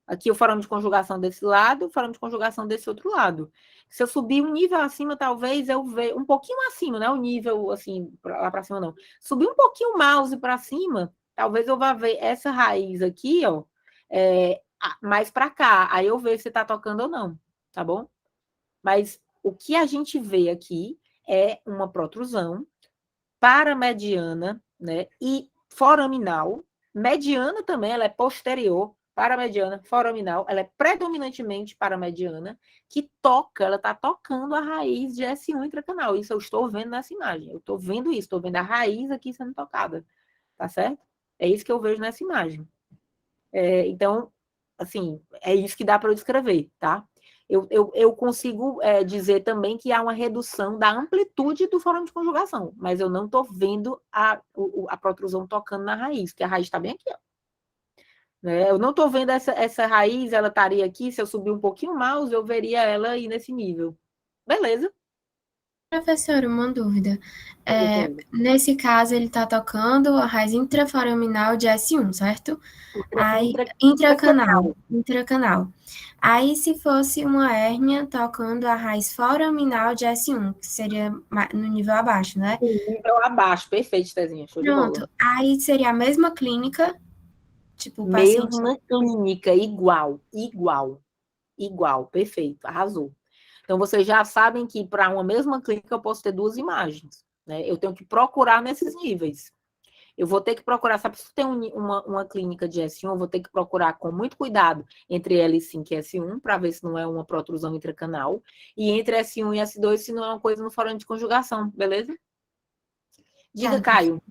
Aqui o forama de conjugação desse lado, o forama de conjugação desse outro lado. Se eu subir um nível acima, talvez eu veja um pouquinho acima, não é o nível assim, lá para cima, não. Subir um pouquinho o mouse para cima, talvez eu vá ver essa raiz aqui, ó, mais para cá. Aí eu vejo se está tocando ou não, tá bom? Mas o que a gente vê aqui é uma protrusão paramediana, né? E foraminal. Mediana também, ela é posterior, paramediana, foraminal, ela é predominantemente paramediana, que toca, ela está tocando a raiz de S1 intracanal. Isso eu estou vendo nessa imagem. Eu estou vendo isso, estou vendo a raiz aqui sendo tocada. Tá certo? É isso que eu vejo nessa imagem. Então, assim, é isso que dá para eu descrever, tá? Eu consigo dizer também que há uma redução da amplitude do forama de conjugação, mas eu não estou vendo a protrusão tocando na raiz, porque a raiz está bem aqui, ó. Eu não estou vendo essa raiz, ela estaria aqui, se eu subir um pouquinho o mouse, eu veria ela aí nesse nível. Beleza. Professora, uma dúvida. Nesse caso, ele está tocando a raiz intraforaminal de S1, certo? Aí, intracanal. Aí, se fosse uma hérnia tocando a raiz foraminal de S1, que seria no nível abaixo, né? Nível abaixo, perfeito, Tezinha. Show de bola. Pronto. Aí seria a mesma clínica, tipo, o paciente... Mesma clínica, igual, perfeito, arrasou. Então, vocês já sabem que para uma mesma clínica eu posso ter duas imagens, né? Eu tenho que procurar nesses níveis. Eu vou ter que procurar, sabe, se tem uma clínica de S1, eu vou ter que procurar com muito cuidado entre L5 e S1, para ver se não é uma protrusão intracanal, e entre S1 e S2, se não é uma coisa no forama de conjugação, beleza? Diga, Caio.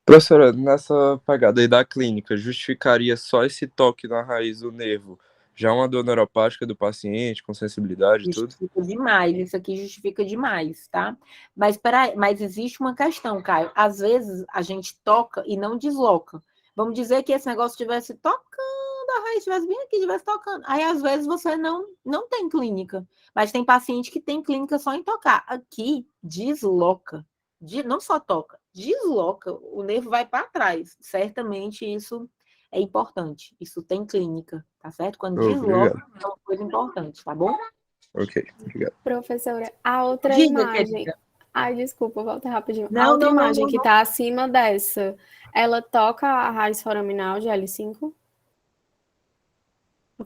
Professora, nessa pegada aí da clínica, justificaria só esse toque na raiz do nervo? Já uma dor neuropática do paciente, com sensibilidade e tudo? Justifica demais, isso aqui justifica demais, tá? Mas existe uma questão, Caio. Às vezes a gente toca e não desloca. Vamos dizer que esse negócio estivesse tocando, a raiz estivesse bem aqui, estivesse tocando. Aí, às vezes, você não tem clínica. Mas tem paciente que tem clínica só em tocar. Aqui, desloca. Não só toca, desloca. O nervo vai para trás. Certamente isso é importante. Isso tem clínica, tá certo? Quando desloca, é uma coisa importante, tá bom? Ok, obrigado. Professora, a outra imagem... Querida. Ai, desculpa, volta rapidinho. Não, a outra não, imagem não, que está acima dessa, ela toca a raiz foraminal de L5?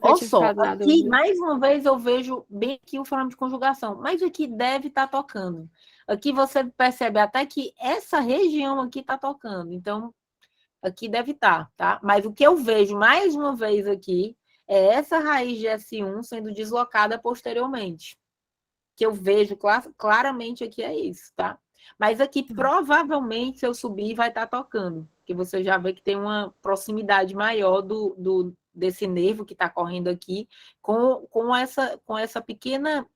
Olha só, aqui, mais uma vez, eu vejo bem aqui o forama de conjugação, mas aqui deve estar tocando. Aqui você percebe até que essa região aqui está tocando, então aqui deve estar, tá? Mas o que eu vejo mais uma vez aqui é essa raiz de S1 sendo deslocada posteriormente. Que eu vejo claramente aqui é isso, tá? Mas aqui, provavelmente, se eu subir, vai estar tocando. Porque você já vê que tem uma proximidade maior desse nervo que está correndo aqui com essa pequena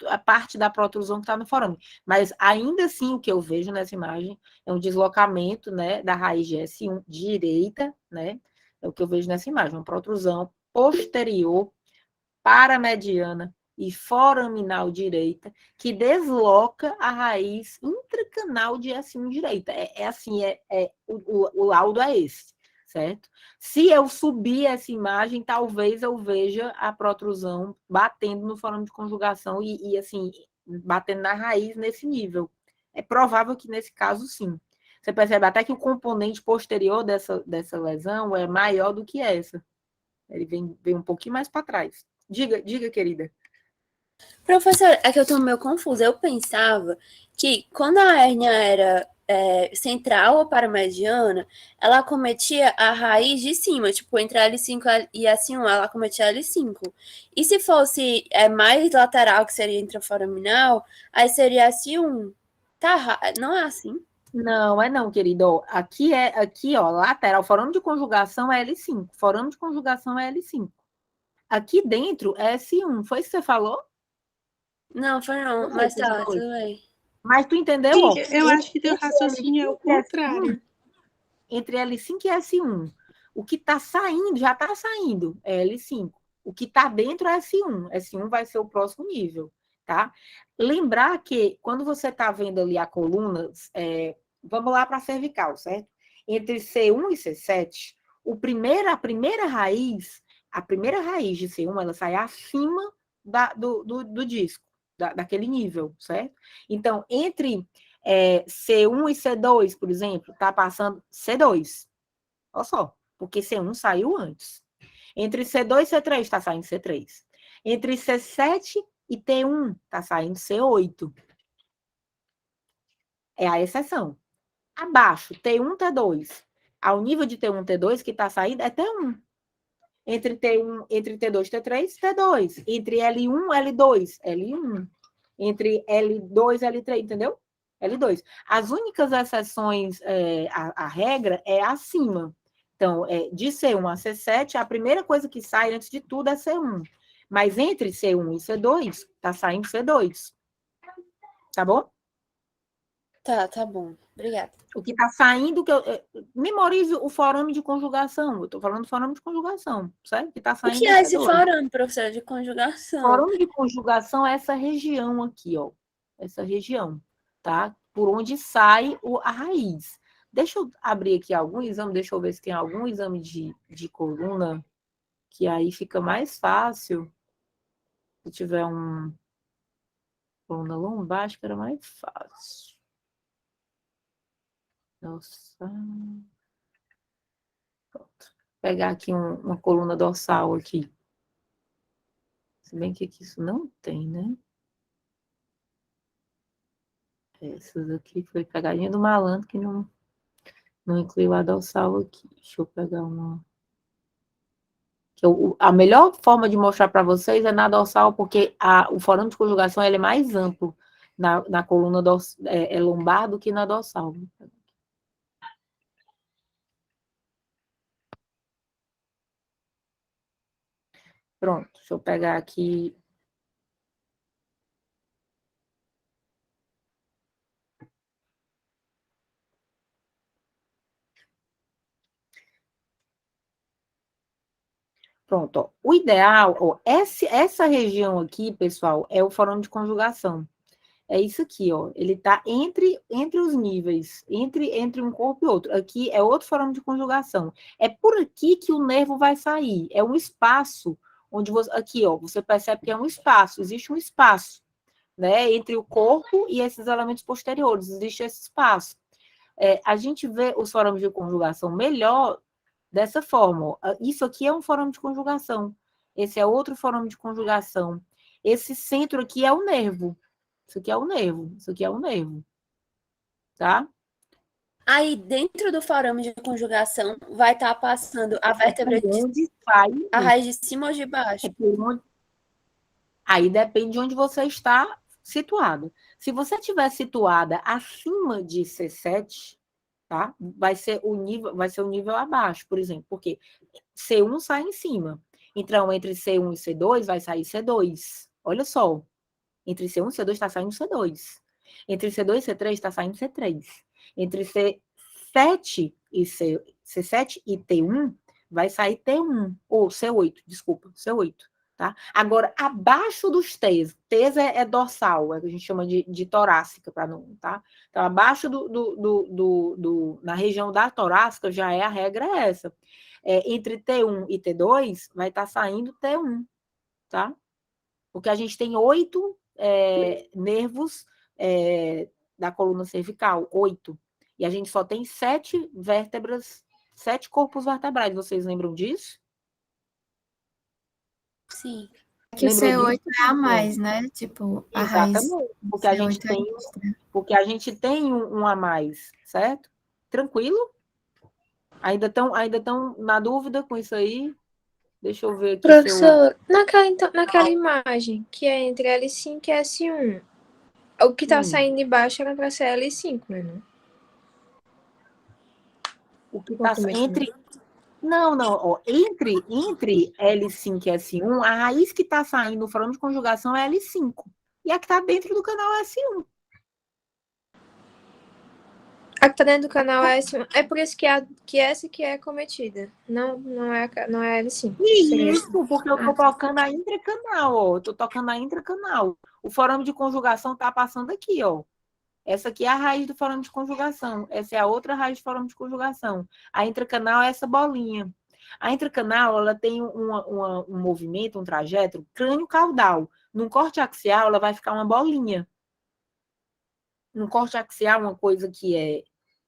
a parte da protrusão que está no forame. Mas, ainda assim, o que eu vejo nessa imagem é um deslocamento, né, da raiz de S1 direita, né? É o que eu vejo nessa imagem, uma protrusão posterior, paramediana e foraminal direita, que desloca a raiz intracanal de S1 direita. O laudo é esse, certo? Se eu subir essa imagem, talvez eu veja a protrusão batendo no forama de conjugação e assim, batendo na raiz nesse nível. É provável que nesse caso, sim. Você percebe até que o componente posterior dessa lesão é maior do que essa. Ele vem um pouquinho mais para trás. Diga, querida. Professora, é que eu tô meio confusa. Eu pensava que quando a hérnia era central ou paramediana, ela acometia a raiz de cima, tipo, entre a L5 e a S1, ela acometia a L5. E se fosse mais lateral, que seria intraforaminal, aí seria a S1. Tá, não é assim? Não, não, querido. Aqui, ó, lateral, forama de conjugação é L5. Forama de conjugação é L5. Aqui dentro é S1. Foi isso que você falou? Não, foi não, Não mas foi, tá, foi. tudo bem. Mas tu entendeu, Sim, ó? eu acho que teu Entre raciocínio é o L5 e S1, contrário. entre L5 e S1, o que está saindo, já está saindo, é L5. O que está dentro é S1. S1 vai ser o próximo nível, tá? Lembrar que quando você está vendo ali a coluna, vamos lá para a cervical, certo? Entre C1 e C7, a primeira raiz de C1, ela sai acima do disco, daquele nível, certo? Então, entre C1 e C2, por exemplo, está passando C2. Olha só, porque C1 saiu antes. Entre C2 e C3 está saindo C3. Entre C7 e T1 está saindo C8. É a exceção. Abaixo, T1, T2. Ao nível de T1, T2, que está saindo é T1. Entre T1, entre T2 e T3, T2. Entre L1, L2, L1. Entre L2 e L3, entendeu? L2. As únicas exceções, a regra é acima. Então, de C1 a C7, a primeira coisa que sai antes de tudo é C1. Mas entre C1 e C2, está saindo C2. Tá bom? Tá bom. Obrigada. O que está saindo, memorize o forame de conjugação. Eu estou falando do forame de conjugação, certo? O que está O saindo que é esse C2. forame, professora, de conjugação? Forame de conjugação é essa região aqui, ó. Essa região, tá? Por onde sai a raiz. Deixa eu abrir aqui algum exame, deixa eu ver se tem algum exame de coluna, que aí fica mais fácil. Se tiver coluna lombar, acho que era mais fácil. Nossa. Pronto. Vou pegar aqui uma coluna dorsal aqui. Se bem que aqui isso não tem, né? Essas aqui foi pegadinha do malandro que não incluiu a dorsal aqui. Deixa eu pegar uma. A melhor forma de mostrar para vocês é na dorsal, porque o forame de conjugação ele é mais amplo na coluna lombar do que na dorsal. Pronto, deixa eu pegar aqui. Pronto, ó. O ideal, ó, essa região aqui, pessoal, é o forame de conjugação. É isso aqui, ó. Ele está entre os níveis, entre um corpo e outro. Aqui é outro forame de conjugação. É por aqui que o nervo vai sair. É um espaço onde você. Aqui, ó, você percebe que é um espaço, existe um espaço, né? Entre o corpo e esses elementos posteriores. Existe esse espaço. A gente vê os forames de conjugação melhor dessa forma. Ó. Isso aqui é um forame de conjugação. Esse é outro forame de conjugação. Esse centro aqui é o nervo. Isso aqui é o nervo. Isso aqui é o nervo. Tá? Aí, dentro do forame de conjugação, vai estar passando a vértebra onde sai a raiz de cima ou de baixo? Aí depende de onde você está situado. Se você estiver situada acima de C7, tá? Vai ser o nível abaixo, por exemplo, porque C1 sai em cima. Então, entre C1 e C2 vai sair C2. Olha só. Entre C1 e C2 está saindo C2. Entre C2 e C3 está saindo C3. Entre C7 e T1 vai sair T1, ou C8, desculpa, C8. Tá? Agora, abaixo dos T's, T's é dorsal, a gente chama de torácica, para não, tá? Então, abaixo na região da torácica, já a regra é essa. Entre T1 e T2, vai estar saindo T1, tá? Porque a gente tem 8 nervos da coluna cervical, 8. E a gente só tem 7 vértebras, 7 corpos vertebrais. Vocês lembram disso? Sim. Que o C8 é a mais, né? Tipo, a raiz. Exatamente. Porque a gente tem um a mais, certo? Tranquilo? Ainda estão na dúvida com isso aí? Deixa eu ver aqui. Professor, naquela imagem que é entre L5 e S1, o que está saindo de baixo era para ser L5, né? O que está entre... Não, ó, entre L5 e S1, a raiz que está saindo no forame de conjugação é L5. E a que está dentro do canal S1. A que tá dentro do canal é S1. É por isso que essa que é cometida. Não é a L5. Seria Isso, porque eu estou tocando a intracanal, ó. Eu estou tocando a intracanal. O forame de conjugação está passando aqui, ó. Essa aqui é a raiz do forame de conjugação. Essa é a outra raiz do forame de conjugação. A intracanal é essa bolinha. A intracanal, ela tem um movimento, um trajeto crânio-caudal. Num corte axial, ela vai ficar uma bolinha. Num corte axial, uma coisa que é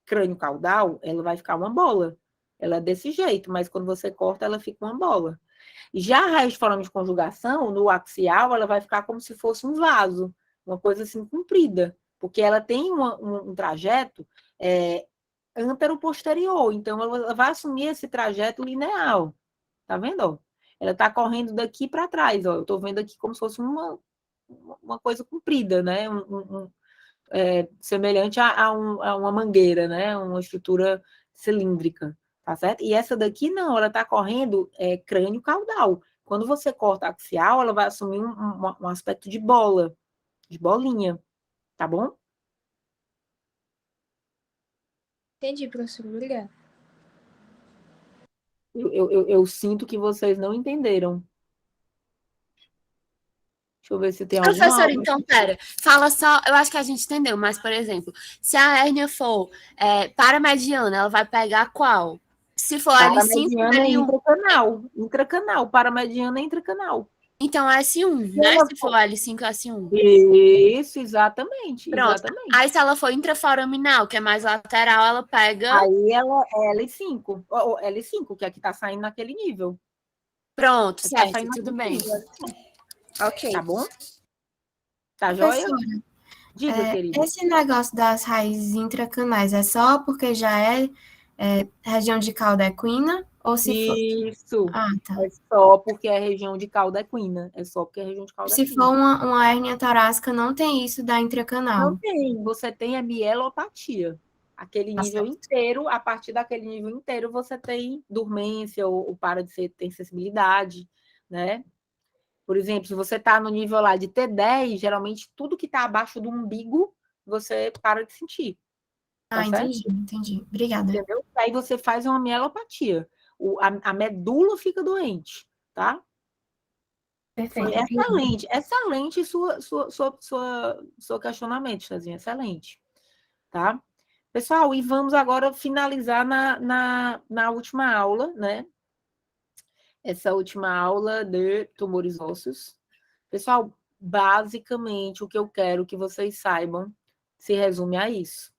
crânio-caudal, ela vai ficar uma bola. Ela é desse jeito, mas quando você corta, ela fica uma bola. E já a raiz de forame de conjugação, no axial, ela vai ficar como se fosse um vaso, uma coisa assim comprida, porque ela tem um trajeto antero-posterior, então ela vai assumir esse trajeto linear. Tá vendo? Ela está correndo daqui para trás. Ó. Eu estou vendo aqui como se fosse uma coisa comprida, né? Semelhante a uma mangueira, né? Uma estrutura cilíndrica, tá certo? E essa daqui não, ela está correndo crânio caudal. Quando você corta axial, ela vai assumir um aspecto de bola, de bolinha, tá bom? Entendi, professor. Obrigada. Eu sinto que vocês não entenderam. Deixa eu ver se tem alguma... Professora, então, pera. Fala só... Eu acho que a gente entendeu, mas, por exemplo, se a hérnia for paramediana, ela vai pegar qual? Se for L5, Paramediana é L1. intracanal. Paramediana é intracanal. Então, S1, né? Se for L5, S1. Isso, exatamente. Pronto. Exatamente. Aí, se ela for intraforaminal, que é mais lateral, ela pega... Aí ela é L5. Ou L5, que é que tá saindo naquele nível. Pronto, Tá certo, saindo tudo naquele bem. nível. Ok. Tá bom? Tá joia? Diga, querida. Esse negócio das raízes intracanais é só porque já é região de cauda equina? Ou se for... Isso. Ah, tá. É só porque é região de cauda equina. É só porque é região de cauda Se equina. for uma hérnia torácica, não tem isso da intracanal. Não tem. Você tem a mielopatia. Aquele nível inteiro, a partir daquele nível inteiro, você tem dormência ou para de ser, tem sensibilidade, né? Por exemplo, se você está no nível lá de T10, geralmente tudo que está abaixo do umbigo, você para de sentir. Tá certo? Entendi. Obrigada. Entendeu? Aí você faz uma mielopatia. A medula fica doente, tá? Perfeito. Foi excelente, excelente seu questionamento, Chazinha, excelente. Tá? Pessoal, e vamos agora finalizar na última aula, né? Essa última aula de tumores ósseos. Pessoal, basicamente, o que eu quero que vocês saibam se resume a isso.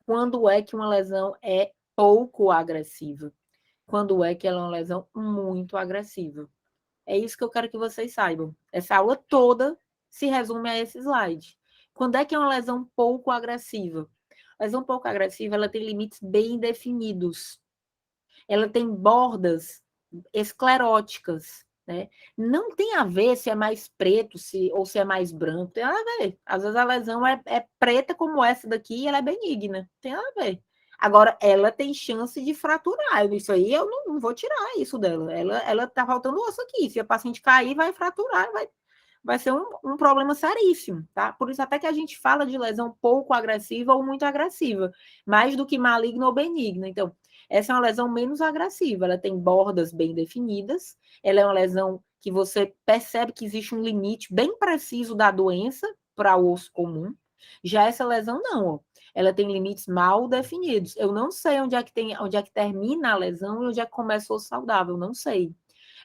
Quando é que uma lesão é pouco agressiva? Quando é que ela é uma lesão muito agressiva? É isso que eu quero que vocês saibam. Essa aula toda se resume a esse slide. Quando é que é uma lesão pouco agressiva? Lesão pouco agressiva, ela tem limites bem definidos. Ela tem bordas escleróticas, né? Não tem a ver se é mais preto ou se é mais branco, tem nada a ver. Às vezes a lesão é preta como essa daqui e ela é benigna, tem nada a ver. Agora, ela tem chance de fraturar, isso aí eu não vou tirar isso dela, ela tá faltando osso aqui, se a paciente cair, vai fraturar, vai ser um problema seríssimo, tá? Por isso até que a gente fala de lesão pouco agressiva ou muito agressiva, mais do que maligna ou benigna. Então, essa é uma lesão menos agressiva, ela tem bordas bem definidas, ela é uma lesão que você percebe que existe um limite bem preciso da doença para o osso comum. Já essa lesão não, ó. Ela tem limites mal definidos. Eu não sei onde é que termina a lesão e onde é que começa o osso saudável, não sei.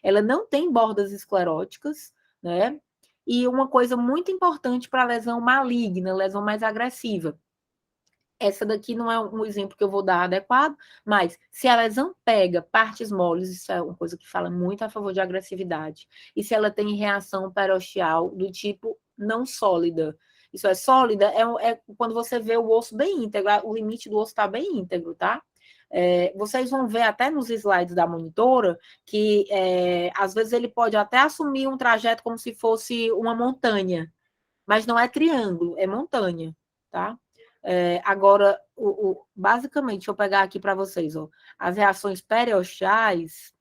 Ela não tem bordas escleróticas, né? E uma coisa muito importante para a lesão maligna, lesão mais agressiva. Essa daqui não é um exemplo que eu vou dar adequado, mas se a lesão pega partes moles, isso é uma coisa que fala muito a favor de agressividade. E se ela tem reação perosteal do tipo não sólida. Isso é sólida, é quando você vê o osso bem íntegro, o limite do osso está bem íntegro, tá? Vocês vão ver até nos slides da monitora que às vezes ele pode até assumir um trajeto como se fosse uma montanha, mas não é triângulo, é montanha, tá? Agora, basicamente, deixa eu pegar aqui para vocês, ó, as reações periosteais,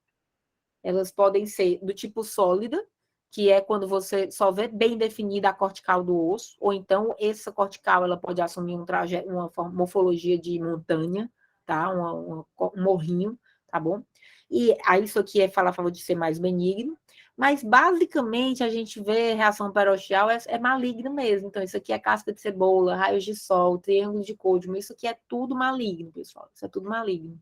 elas podem ser do tipo sólida, que é quando você só vê bem definida a cortical do osso, ou então essa cortical ela pode assumir uma morfologia de montanha, tá? Um morrinho, tá bom? E aí isso aqui fala a favor de ser mais benigno, mas basicamente a gente vê reação peroxial é maligno mesmo. Então, isso aqui é casca de cebola, raios de sol, triângulo de Koldman, isso aqui é tudo maligno, pessoal. Isso é tudo maligno.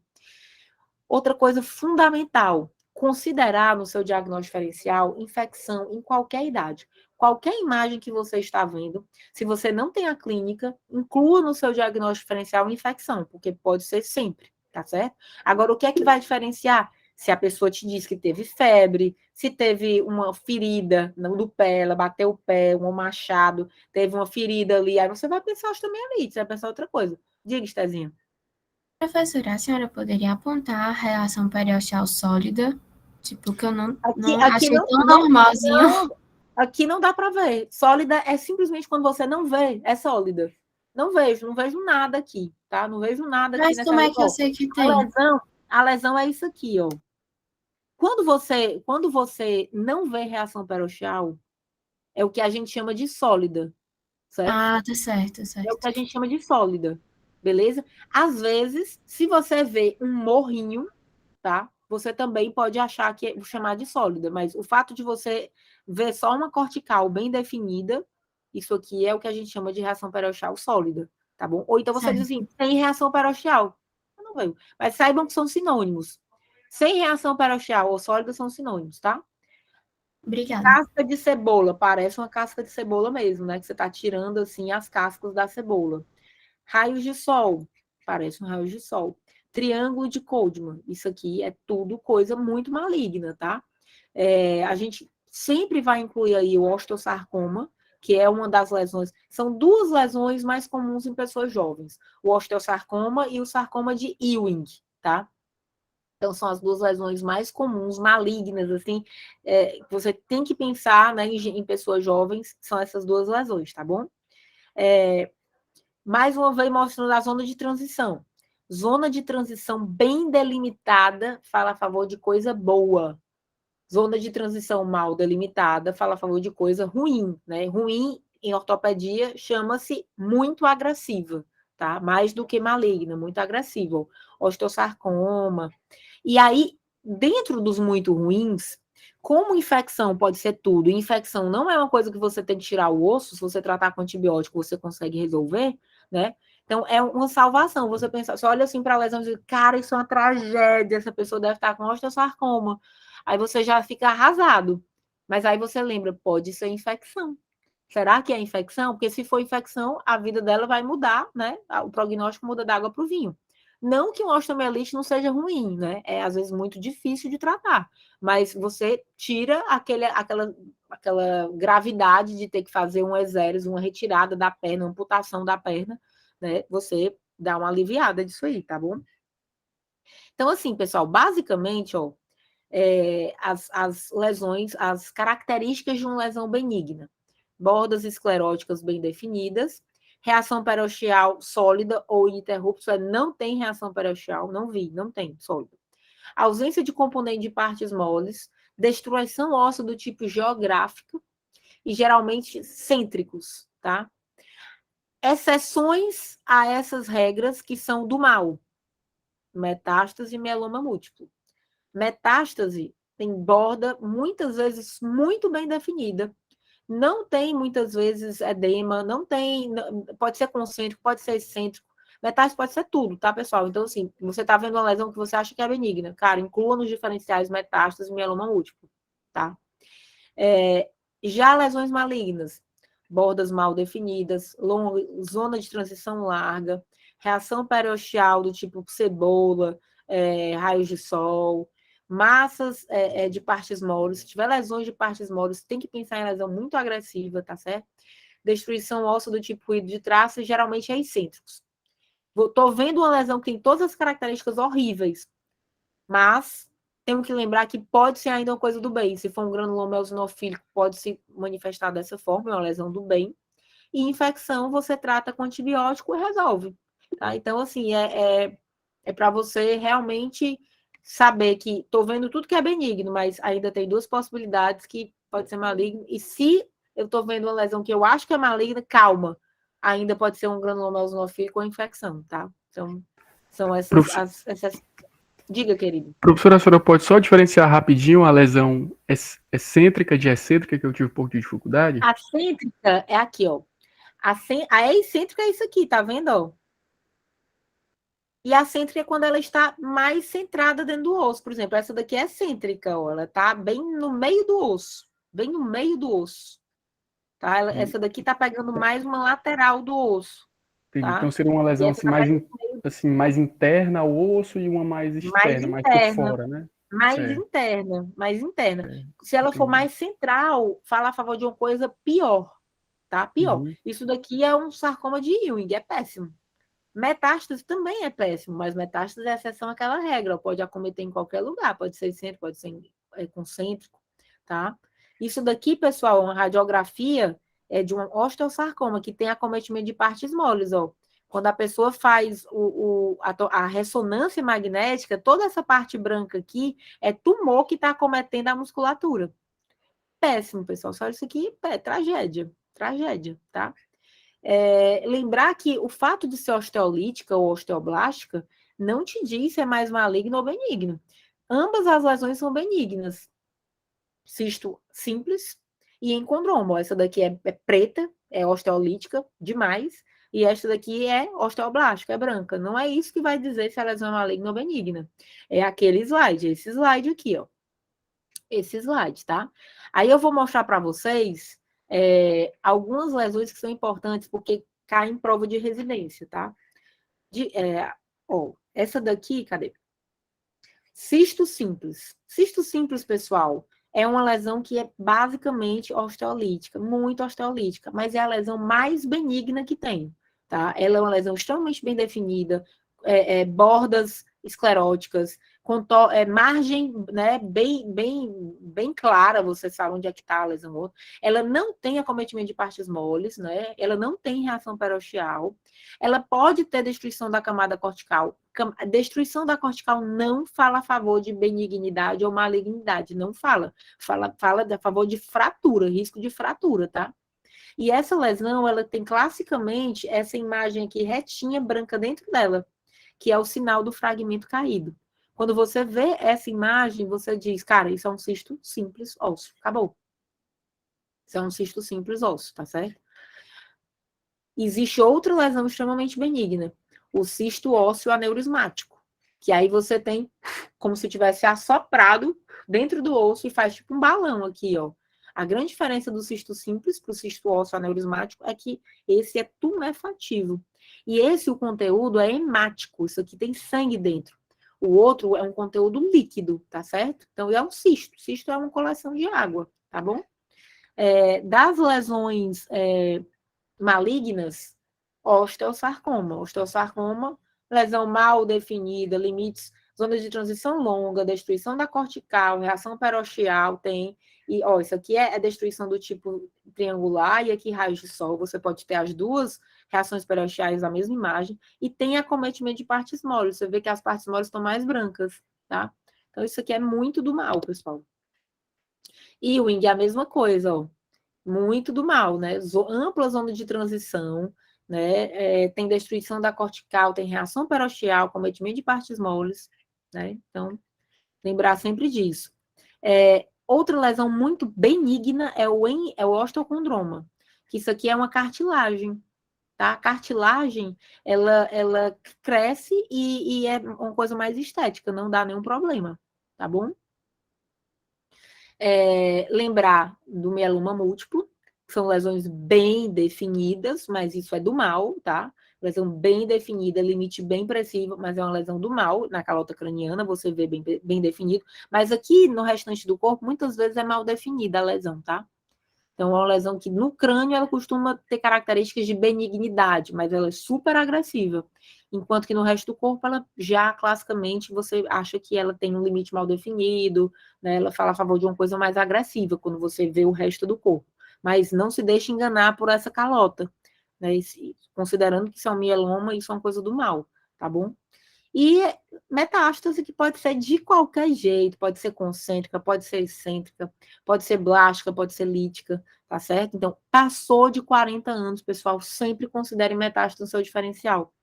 Outra coisa fundamental, considerar no seu diagnóstico diferencial infecção em qualquer idade. Qualquer imagem que você está vendo, se você não tem a clínica, inclua no seu diagnóstico diferencial infecção, porque pode ser sempre, tá certo? Agora, o que é que vai diferenciar? Se a pessoa te diz que teve febre, se teve uma ferida no pé, ela bateu o pé, um machado, teve uma ferida ali, aí você vai pensar também ali, você vai pensar outra coisa. Diga, Estezinha. Professora, a senhora poderia apontar a reação periosteal sólida? Tipo, que eu não Aqui achei tão normalzinho. Aqui não dá para ver. Sólida é simplesmente quando você não vê, é sólida. Não vejo nada aqui, tá? Não vejo nada aqui Mas nessa como é que eu sei que tem? A lesão é isso aqui, ó. Quando você não vê reação periosteal, é o que a gente chama de sólida, certo? Ah, tá certo, É o que a gente chama de sólida, beleza? Às vezes, se você vê um morrinho, tá? Você também pode achar que chamar de sólida, mas o fato de você ver só uma cortical bem definida, isso aqui é o que a gente chama de reação periosteal sólida, tá bom? Ou então você diz assim, tem reação periosteal. Eu não vejo. Mas saibam que são sinônimos. Sem reação periosteal ou sólida são sinônimos, tá? Obrigada. Casca de cebola, parece uma casca de cebola mesmo, né? Que você está tirando, assim, as cascas da cebola. Raios de sol, parece um raio de sol. Triângulo de Koldman, isso aqui é tudo coisa muito maligna, tá? A gente sempre vai incluir aí o osteosarcoma, que é uma das lesões, são duas lesões mais comuns em pessoas jovens, o osteosarcoma e o sarcoma de Ewing, tá? Então, são as duas lesões mais comuns, malignas, assim, você tem que pensar, né, em pessoas jovens, são essas duas lesões, tá bom? Mais uma vez mostrando a zona de transição. Zona de transição bem delimitada fala a favor de coisa boa. Zona de transição mal delimitada fala a favor de coisa ruim, né? Ruim em ortopedia chama-se muito agressiva, tá? Mais do que maligna, muito agressiva. Osteosarcoma. E aí, dentro dos muito ruins, como infecção pode ser tudo, infecção não é uma coisa que você tem que tirar o osso, se você tratar com antibiótico, você consegue resolver, né? Então, é uma salvação. Você pensa, você olha assim para a lesão e diz, cara, isso é uma tragédia, essa pessoa deve estar com osteosarcoma. Aí você já fica arrasado. Mas aí você lembra, pode ser infecção. Será que é infecção? Porque se for infecção, a vida dela vai mudar, né? O prognóstico muda da água para o vinho. Não que um osteomielite não seja ruim, né? É às vezes muito difícil de tratar, mas você tira aquela gravidade de ter que fazer um exército, uma retirada da perna, amputação da perna, né? Você dá uma aliviada disso aí, tá bom? Então, assim, pessoal, basicamente, ó, as lesões, as características de uma lesão benigna. Bordas escleróticas bem definidas, reação periosteal sólida ou ininterrupta, não tem reação periosteal, não vi, não tem, sólida. Ausência de componente de partes moles, destruição óssea do tipo geográfico e geralmente cêntricos, tá? Exceções a essas regras que são do mal, metástase e mieloma múltiplo. Metástase tem borda, muitas vezes, muito bem definida. Não tem, muitas vezes, edema, não tem, pode ser concêntrico, pode ser excêntrico. Metástase pode ser tudo, tá, pessoal? Então, assim, você tá vendo uma lesão que você acha que é benigna. Cara, inclua nos diferenciais metástase e mieloma múltiplo, tá? Já lesões malignas, bordas mal definidas, zona de transição larga, reação periosteal do tipo cebola, raios de sol, massas de partes moles. Se tiver lesões de partes moles, tem que pensar em lesão muito agressiva, tá certo? Destruição óssea do tipo ruído de traço, geralmente é excêntricos. Estou vendo uma lesão que tem todas as características horríveis, mas temos que lembrar que pode ser ainda uma coisa do bem. Se for um granuloma eosinofílico, pode se manifestar dessa forma, é uma lesão do bem. E infecção você trata com antibiótico e resolve. Tá? Então, assim, é para você realmente saber que estou vendo tudo que é benigno, mas ainda tem duas possibilidades que pode ser maligno. E se eu estou vendo uma lesão que eu acho que é maligna, calma. Ainda pode ser um granuloma eosinofílico ou infecção, tá? Então, são essas... Diga, querido. Professora, a senhora pode só diferenciar rapidinho a lesão excêntrica de excêntrica, que eu tive um pouco de dificuldade? A cêntrica é aqui, ó. A excêntrica é isso aqui, tá vendo, ó? E a cêntrica é quando ela está mais centrada dentro do osso. Por exemplo, essa daqui é cêntrica, ó. Ela está bem no meio do osso. Bem no meio do osso. Tá? Essa daqui está pegando mais uma lateral do osso. Entendi. Tá? Então seria uma lesão assim, mais interna ao osso e uma mais externa, mais por fora, né? Mais interna. Se ela for mais central, fala a favor de uma coisa pior. Tá? Pior. Isso daqui é um sarcoma de Ewing, é péssimo. Metástase também é péssimo, mas metástase é exceção àquela regra, pode acometer em qualquer lugar, pode ser cêntrico, pode ser concêntrico, tá? Isso daqui, pessoal, uma radiografia é de um osteosarcoma, que tem acometimento de partes moles, ó. Quando a pessoa faz a ressonância magnética, toda essa parte branca aqui é tumor que está acometendo a musculatura. Péssimo, pessoal, só isso aqui é tragédia, tá? Lembrar que o fato de ser osteolítica ou osteoblástica não te diz se é mais maligno ou benigno. Ambas as lesões são benignas. Cisto simples e encondromo. Essa daqui é preta, é osteolítica demais, e esta daqui é osteoblástica, é branca. Não é isso que vai dizer se a lesão é maligna ou benigna. É aquele slide, esse slide aqui, ó. Esse slide, tá? Aí eu vou mostrar para vocês algumas lesões que são importantes porque caem em prova de residência, tá? Essa daqui, cadê? Cisto simples. Cisto simples, pessoal, é uma lesão que é basicamente osteolítica, muito osteolítica, mas é a lesão mais benigna que tem, tá? Ela é uma lesão extremamente bem definida, bordas escleróticas, margem, né, bem clara, você sabe onde é que está a lesão. Ela não tem acometimento de partes moles, né? Ela não tem reação peroxial, ela pode ter destruição da camada cortical. Destruição da cortical não fala a favor de benignidade ou malignidade, não fala. Fala a favor de fratura, risco de fratura, tá? E essa lesão, ela tem classicamente essa imagem aqui retinha, branca dentro dela, que é o sinal do fragmento caído. Quando você vê essa imagem, você diz, cara, isso é um cisto simples ósseo. Acabou. Isso é um cisto simples ósseo, tá certo? Existe outra lesão extremamente benigna, o cisto ósseo aneurismático, que aí você tem como se tivesse assoprado dentro do osso e faz tipo um balão aqui, ó. A grande diferença do cisto simples para o cisto ósseo aneurismático é que esse é tumefativo. E esse, o conteúdo é hemático, isso aqui tem sangue dentro. O outro é um conteúdo líquido, tá certo? Então, é um cisto. Cisto é uma coleção de água, tá bom? Das lesões malignas, osteosarcoma. Osteosarcoma, lesão mal definida, limites, zona de transição longa, destruição da cortical, reação peroxial, tem. E, ó, isso aqui é destruição do tipo triangular, e aqui raios de sol. Você pode ter as duas reações peroxiais na mesma imagem, e tem acometimento de partes moles. Você vê que as partes moles estão mais brancas, tá? Então, isso aqui é muito do mal, pessoal. E o Ewing é a mesma coisa, ó. Muito do mal, né? Ampla zona de transição, né? Tem destruição da cortical, tem reação peroxial, acometimento de partes moles, né? Então, lembrar sempre disso. Outra lesão muito benigna é o osteocondroma, que isso aqui é uma cartilagem, tá? A cartilagem, ela cresce e é uma coisa mais estética, não dá nenhum problema, tá bom? Lembrar do mieloma múltiplo, que são lesões bem definidas, mas isso é do mal, tá? Lesão bem definida, limite bem preciso, mas é uma lesão do mal, na calota craniana, você vê bem definido, mas aqui no restante do corpo, muitas vezes é mal definida a lesão, tá? Então, é uma lesão que no crânio ela costuma ter características de benignidade, mas ela é super agressiva. Enquanto que no resto do corpo, ela já classicamente você acha que ela tem um limite mal definido, né? Ela fala a favor de uma coisa mais agressiva quando você vê o resto do corpo. Mas não se deixe enganar por essa calota, né? Considerando que isso é um mieloma, isso é uma coisa do mal, tá bom? E metástase que pode ser de qualquer jeito, pode ser concêntrica, pode ser excêntrica, pode ser blástica, pode ser lítica, tá certo? Então, passou de 40 anos, pessoal, sempre considere metástase no seu diferencial,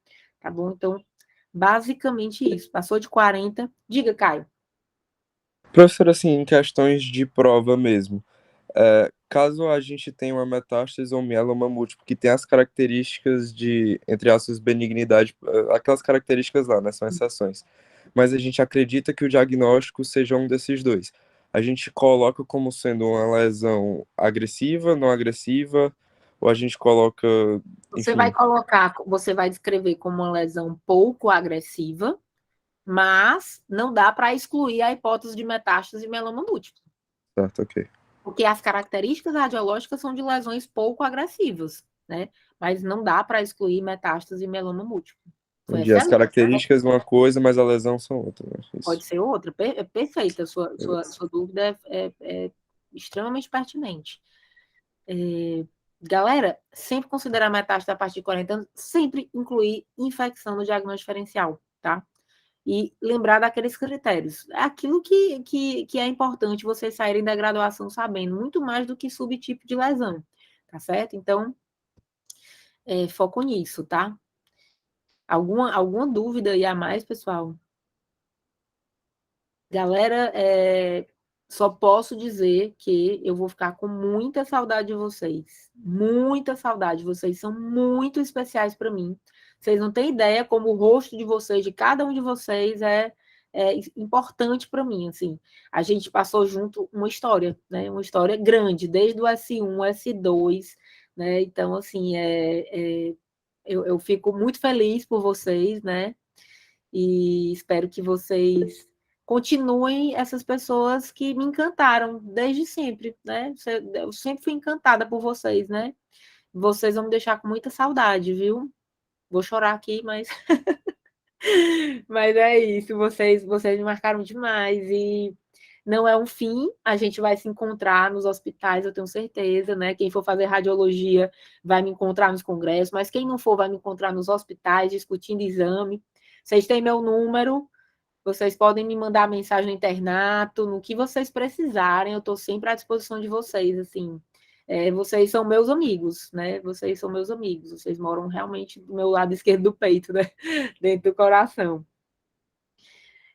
tá bom? Então, basicamente isso. Passou de 40, diga, Caio. Professor, assim, em questões de prova mesmo, caso a gente tenha uma metástase ou mieloma múltiplo, que tem as características de, entre aspas, benignidade, aquelas características lá, né, são exceções, mas a gente acredita que o diagnóstico seja um desses dois. A gente coloca como sendo uma lesão agressiva, não agressiva, ou a gente coloca, Você enfim, vai colocar, você vai descrever como uma lesão pouco agressiva, mas não dá para excluir a hipótese de metástase e mieloma múltiplo. certo, ok. Porque as características radiológicas são de lesões pouco agressivas, né? Mas não dá para excluir metástase e mieloma múltiplo. Foi Entendi. As excelente, né? características uma coisa, mas a lesão são outra, né? Isso. Pode ser outra. Perfeita, sua dúvida é extremamente pertinente. Galera, sempre considerar metástase a partir de 40 anos, sempre incluir infecção no diagnóstico diferencial, tá? E lembrar daqueles critérios. É aquilo que é importante vocês saírem da graduação sabendo, muito mais do que subtipo de lesão, tá certo? Então, foco nisso, tá? Alguma dúvida aí a mais, pessoal? Galera, só posso dizer que eu vou ficar com muita saudade de vocês. Muita saudade. Vocês são muito especiais para mim. Vocês não têm ideia como o rosto de vocês, de cada um de vocês, é importante para mim. Assim, a gente passou junto uma história, né? Uma história grande, desde o S1, S2, né? Então, assim, eu fico muito feliz por vocês, né? E espero que vocês continuem essas pessoas que me encantaram desde sempre, né? Eu sempre fui encantada por vocês, né? Vocês vão me deixar com muita saudade, viu? Vou chorar aqui, mas mas é isso, vocês me marcaram demais e não é um fim, a gente vai se encontrar nos hospitais, eu tenho certeza, né? Quem for fazer radiologia vai me encontrar nos congressos, mas quem não for vai me encontrar nos hospitais discutindo exame. Vocês têm meu número, vocês podem me mandar mensagem no internato, no que vocês precisarem, eu estou sempre à disposição de vocês, assim. Vocês são meus amigos, né? Vocês são meus amigos, vocês moram realmente do meu lado esquerdo do peito, né? Dentro do coração.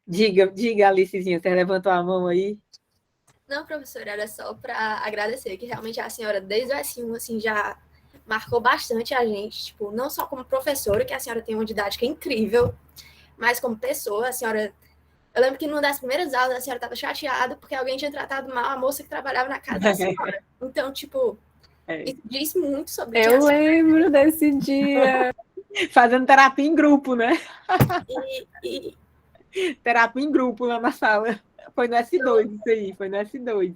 Diga, Alicezinha, você levantou a mão aí? Não, professora, era só para agradecer, que realmente a senhora, desde o S1, assim, já marcou bastante a gente, tipo, não só como professora, que a senhora tem uma didática incrível, mas como pessoa, a senhora... Eu lembro que numa das primeiras aulas a senhora estava chateada porque alguém tinha tratado mal a moça que trabalhava na casa da senhora. Então, tipo, isso diz muito sobre... Eu lembro desse dia. Fazendo terapia em grupo, né? E terapia em grupo lá na sala. Foi no S2 isso aí, foi no S2.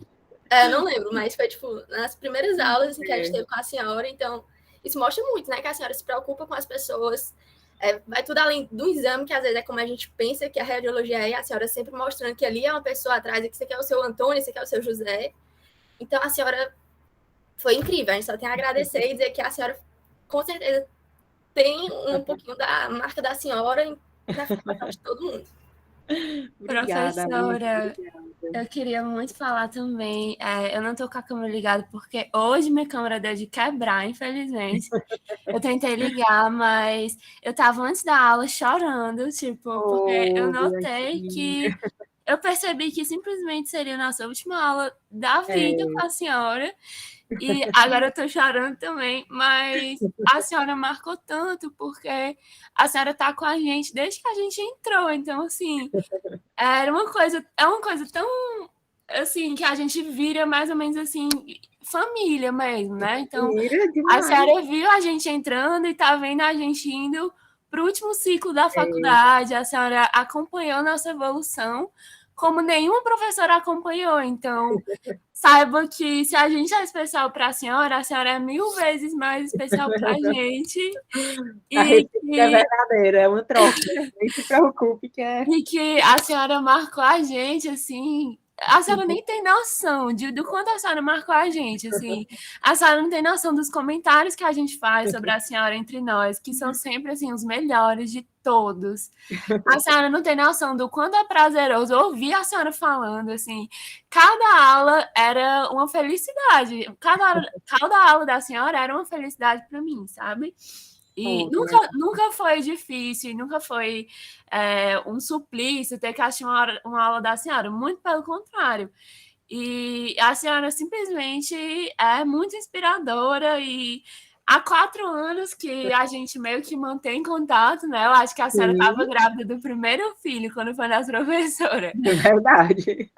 Eu não lembro, mas foi, tipo, nas primeiras aulas assim, que a gente teve com a senhora, então isso mostra muito, né, que a senhora se preocupa com as pessoas, vai tudo além do exame, que às vezes é como a gente pensa que a radiologia é, a senhora sempre mostrando que ali é uma pessoa atrás, e que você quer o seu Antônio, você quer o seu José. Então, a senhora foi incrível, a gente só tem a agradecer e dizer que a senhora, com certeza, tem um pouquinho da marca da senhora na formação de todo mundo. Obrigada, professora, eu queria muito falar também, eu não tô com a câmera ligada porque hoje minha câmera deu de quebrar, infelizmente. Eu tentei ligar, mas eu tava antes da aula chorando, tipo, porque eu notei que eu percebi que simplesmente seria a nossa última aula da vida com a senhora. E agora eu tô chorando também, mas a senhora marcou tanto, porque a senhora tá com a gente desde que a gente entrou. Então, assim, é uma coisa tão, assim, que a gente vira mais ou menos, assim, família mesmo, né? Então, a senhora viu a gente entrando e tá vendo a gente indo pro último ciclo da faculdade, a senhora acompanhou nossa evolução, como nenhuma professora acompanhou. Então, saiba que se a gente é especial para a senhora é 1000 vezes mais especial para a gente. É verdadeira, é uma troca. Nem se preocupe que é. E que a senhora marcou a gente, assim, A senhora nem tem noção do quanto a senhora marcou a gente, assim. A senhora não tem noção dos comentários que a gente faz sobre a senhora entre nós, que são sempre, assim, os melhores de todos. A senhora não tem noção do quanto é prazeroso ouvir a senhora falando, assim. Cada aula era uma felicidade. Cada aula da senhora era uma felicidade para mim, sabe? E nunca foi difícil, nunca foi um suplício ter que assistir uma aula da senhora, muito pelo contrário. E a senhora simplesmente é muito inspiradora e há 4 anos que a gente meio que mantém contato, né? Eu acho que a senhora estava grávida do primeiro filho quando foi nossa professora. É verdade.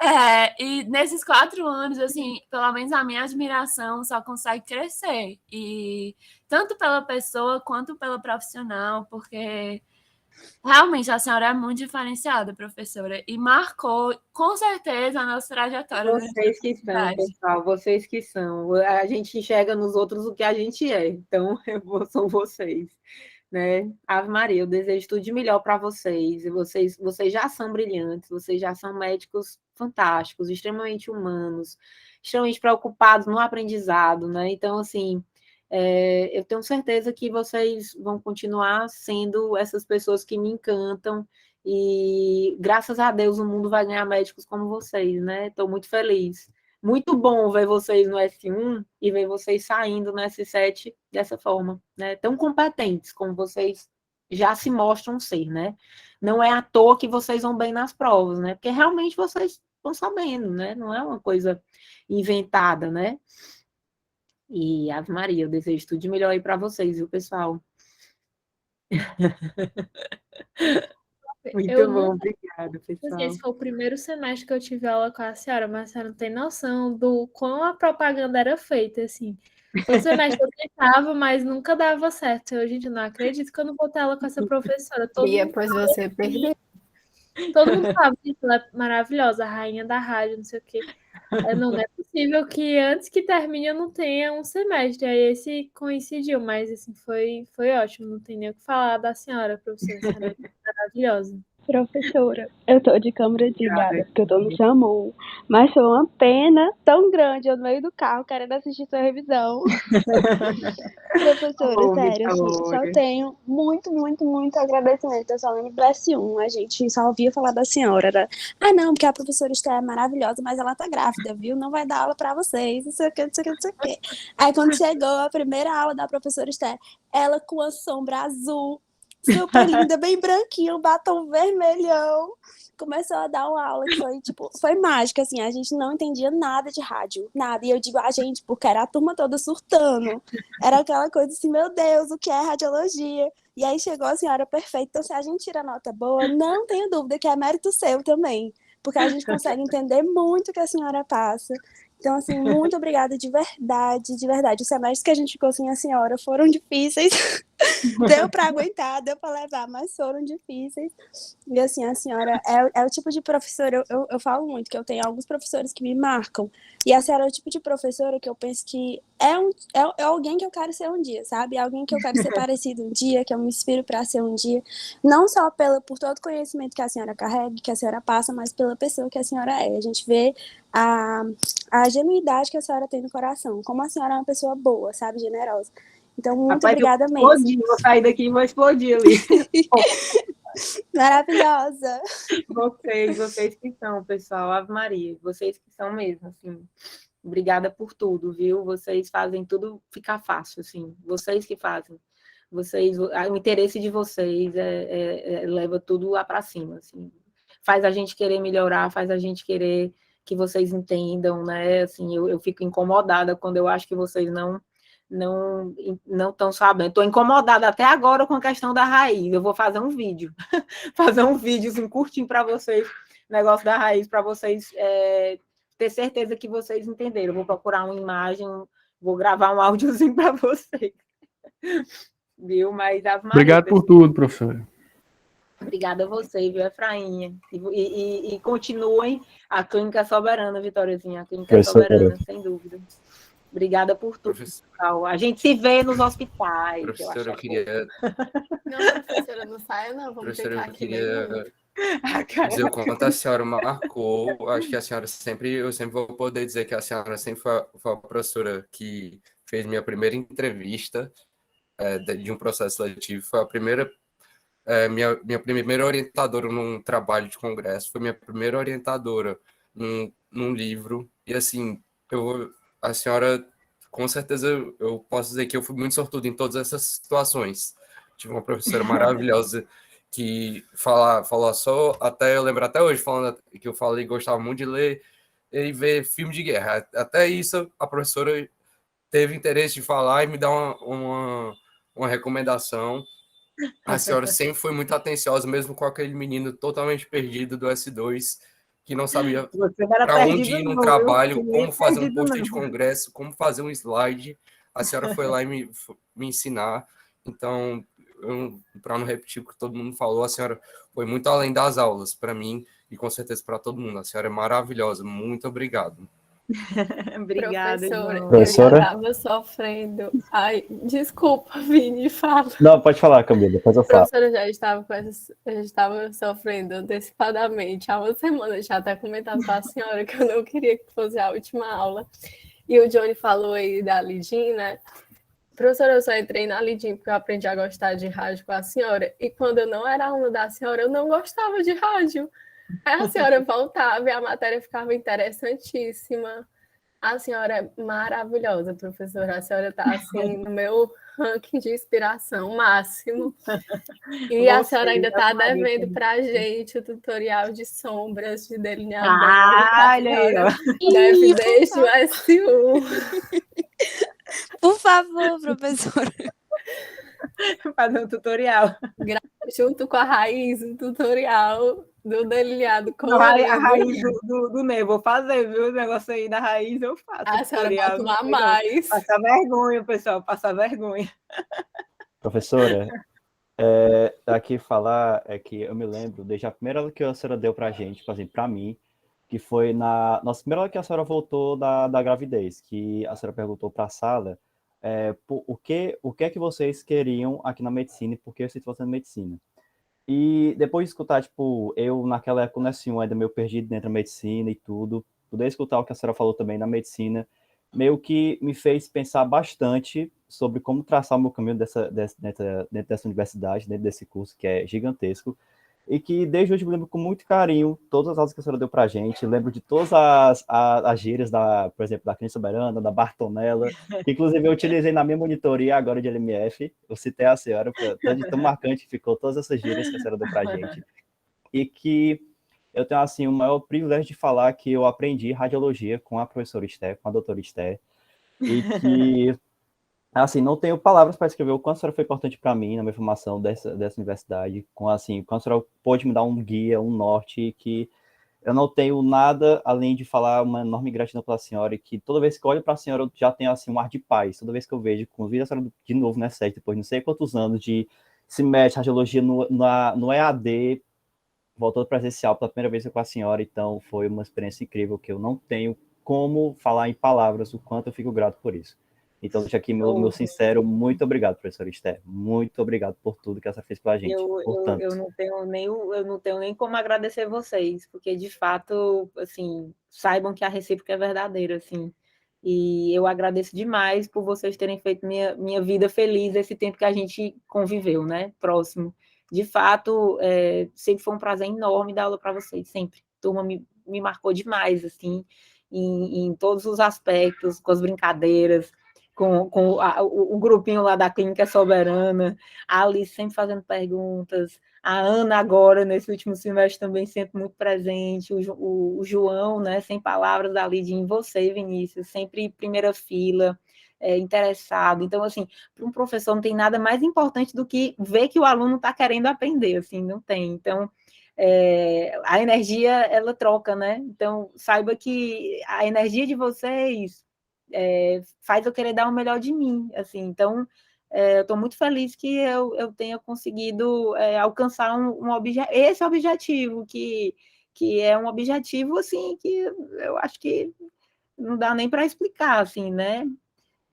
E nesses 4 anos, assim, pelo menos a minha admiração só consegue crescer. E tanto pela pessoa quanto pelo profissional, porque realmente a senhora é muito diferenciada, professora, e marcou com certeza a nossa trajetória. Vocês que são, pessoal, vocês que são. A gente enxerga nos outros o que a gente é, então são vocês, né? Ave Maria, eu desejo tudo de melhor para vocês. Vocês já são brilhantes, vocês já são médicos fantásticos, extremamente humanos, extremamente preocupados no aprendizado, né? Então, assim, eu tenho certeza que vocês vão continuar sendo essas pessoas que me encantam e, graças a Deus, o mundo vai ganhar médicos como vocês, né? Estou muito feliz. Muito bom ver vocês no S1 e ver vocês saindo no S7 dessa forma, né? Tão competentes como vocês já se mostram ser, né? Não é à toa que vocês vão bem nas provas, né? Porque realmente vocês estão sabendo, né? Não é uma coisa inventada, né? E, Ave Maria, eu desejo tudo de melhor aí para vocês, viu, pessoal? Muito bom, obrigada, pessoal. Esse foi o primeiro semestre que eu tive aula com a senhora, mas a senhora não tem noção do quão a propaganda era feita, assim. Todo semestre eu tentava, mas nunca dava certo. Eu, gente, não acredito que eu não vou ter aula com essa professora. Pois você perdeu. Todo mundo fala que ela é maravilhosa, a rainha da rádio, não sei o quê. Não é possível que antes que termine eu não tenha um semestre. Aí esse coincidiu, mas assim, foi ótimo. Não tem nem o que falar da senhora, professora. A senhora é maravilhosa. Professora, eu tô de câmera desligada, porque eu tô no SAMU, mas foi uma pena tão grande eu no meio do carro querendo assistir sua revisão. Professora, sério, assim, eu só tenho muito agradecimento. Eu só lembro do S1, a gente só ouvia falar da senhora. Era, não, porque a professora Esté é maravilhosa, mas ela tá grávida, viu? Não vai dar aula pra vocês, não sei o que, não sei o que, não sei o que. Aí quando chegou a primeira aula da professora Esté, ela com a sombra azul, super linda, bem branquinha, um batom vermelhão. Começou a dar uma aula que foi mágica, assim, a gente não entendia nada de rádio, nada. E eu digo a gente, porque era a turma toda surtando. Era aquela coisa assim, meu Deus, o que é radiologia? E aí chegou a senhora perfeita. Então, se a gente tira nota boa, não tenho dúvida que é mérito seu também, porque a gente consegue entender muito o que a senhora passa. Então, assim, muito obrigada de verdade, de verdade. Os semestres que a gente ficou sem a senhora foram difíceis. Deu para aguentar, deu para levar, mas foram difíceis. E, assim, a senhora é o tipo de professora, eu falo muito, que eu tenho alguns professores que me marcam. E a senhora é o tipo de professora que eu penso que é alguém que eu quero ser um dia, sabe? É alguém que eu quero ser parecido um dia, que eu me inspiro para ser um dia. Não só por todo o conhecimento que a senhora carrega, que a senhora passa, mas pela pessoa que a senhora é. A gente vê a genuidade que a senhora tem no coração, como a senhora é uma pessoa boa, sabe, generosa. Então, muito obrigada mesmo. Vou sair daqui e vou explodir ali. Maravilhosa. Vocês que são, pessoal, Ave Maria, vocês que são mesmo, assim. Obrigada por tudo, viu? Vocês fazem tudo ficar fácil, assim. Vocês que fazem. O interesse de vocês leva tudo lá para cima, assim. Faz a gente querer melhorar, faz a gente querer que vocês entendam, né? Assim, eu fico incomodada quando eu acho que vocês não estão sabendo. Estou incomodada até agora com a questão da raiz. Eu vou fazer um vídeo, assim, curtinho para vocês, negócio da raiz, para vocês ter certeza que vocês entenderam. Eu vou procurar uma imagem, vou gravar um áudiozinho para vocês. Viu? Mas obrigado por tudo, professora. Obrigada a você, viu, Efrainha? E continuem a Clínica Soberana, Vitóriazinha. A Clínica Soberana, sem dúvida. Obrigada por tudo, pessoal. A gente se vê nos hospitais. Professora, eu queria... Não, professora, não saia, não. Vamos professora, ficar aqui mesmo. Dizer o quanto a senhora marcou, acho que eu sempre vou poder dizer que a senhora sempre foi a professora que fez minha primeira entrevista de um processo seletivo, foi a primeira, minha primeira orientadora num trabalho de congresso, foi minha primeira orientadora num livro, e assim, a senhora, com certeza, eu posso dizer que eu fui muito sortudo em todas essas situações. Tive uma professora maravilhosa que falou só, até eu lembro até hoje, falando que eu falei que gostava muito de ler e ver filme de guerra. Até isso, a professora teve interesse de falar e me dar uma recomendação. A senhora sempre foi muito atenciosa, mesmo com aquele menino totalmente perdido do S2, que não sabia Você não era para onde perdido, ir no não, viu? trabalho, Ninguém é como fazer um perdido, pôster não. de congresso, como fazer um slide. A senhora foi lá e me ensinar. Então, para não repetir o que todo mundo falou, a senhora foi muito além das aulas para mim e com certeza para todo mundo. A senhora é maravilhosa. Muito obrigado. Obrigada, Professora, irmão. eu já Professora? estava sofrendo. Ai, desculpa, Vini, fala. Não, pode falar, Camila, depois eu falo. Professora, eu já estava sofrendo antecipadamente. Há uma semana já até comentado com a senhora que eu não queria que fosse a última aula. E o Johnny falou aí da Lidin, né? Professora, eu só entrei na Lidin porque eu aprendi a gostar de rádio com a senhora. E quando eu não era aluna da senhora, eu não gostava de rádio. Aí a senhora voltava e a matéria ficava interessantíssima. A senhora é maravilhosa, professora. A senhora está assim no meu ranking de inspiração máximo. E a senhora ainda está devendo para a gente o tutorial de sombras de delineador. Olha aí, ó. Deve desde o S1. Por favor, professora. Fazer um tutorial. Junto com a raiz, o tutorial do delineado Não, a colorido. raiz do Ney, vou fazer, viu? O negócio aí da raiz eu faço. A senhora bota um a mais. Passa vergonha, pessoal, passa vergonha. Professora, aqui falar é que eu me lembro, desde a primeira aula que a senhora deu pra gente, tipo assim, pra mim, que foi na nossa primeira aula que a senhora voltou da gravidez, que a senhora perguntou pra sala o que é que vocês queriam aqui na medicina e por que eu estou fazendo medicina. E depois de escutar, tipo, eu naquela época, assim, ainda meio perdido dentro da medicina e tudo, poder escutar o que a senhora falou também na medicina, meio que me fez pensar bastante sobre como traçar o meu caminho dentro dessa universidade, dentro desse curso que é gigantesco, e que desde hoje eu me lembro com muito carinho todas as aulas que a senhora deu pra gente, lembro de todas as gírias, por exemplo, da Clínica Soberana, da Bartonella, que inclusive eu utilizei na minha monitoria agora de LMF, eu citei a senhora, de tão marcante ficou todas essas gírias que a senhora deu pra gente, e que eu tenho, assim, o maior privilégio de falar que eu aprendi radiologia com a professora Esther, com a doutora Esther, e que, assim, não tenho palavras para escrever o quanto a senhora foi importante para mim na minha formação dessa universidade, assim, quanto a senhora pôde me dar um guia, um norte, que eu não tenho nada além de falar uma enorme gratidão pela senhora, e que toda vez que eu olho para a senhora eu já tenho, assim, um ar de paz, toda vez que eu vejo, convido a senhora de novo nessa série, depois de não sei quantos anos de SIMED, radiologia no EAD, voltando presencial pela primeira vez com a senhora, então foi uma experiência incrível que eu não tenho como falar em palavras o quanto eu fico grato por isso. Então, deixa aqui meu sincero muito obrigado, professora Esther. Muito obrigado por tudo que essa fez pela gente. Eu não tenho nem como agradecer vocês, porque de fato, assim, saibam que a recíproca é verdadeira, assim. E eu agradeço demais por vocês terem feito minha vida feliz esse tempo que a gente conviveu, né? Próximo. De fato, sempre foi um prazer enorme dar aula para vocês, sempre. A turma me marcou demais, assim, em todos os aspectos, com as brincadeiras, com o grupinho lá da Clínica Soberana, a Alice sempre fazendo perguntas, a Ana agora, nesse último semestre, também sempre muito presente, o João, né, sem palavras ali em você, Vinícius, sempre em primeira fila, interessado. Então, assim, para um professor não tem nada mais importante do que ver que o aluno está querendo aprender, assim, não tem. Então, a energia, ela troca, né? Então, saiba que a energia de vocês faz eu querer dar o melhor de mim, assim. Então, eu estou muito feliz que eu tenha conseguido alcançar esse objetivo, que é um objetivo, assim, que eu acho que não dá nem para explicar, assim, né?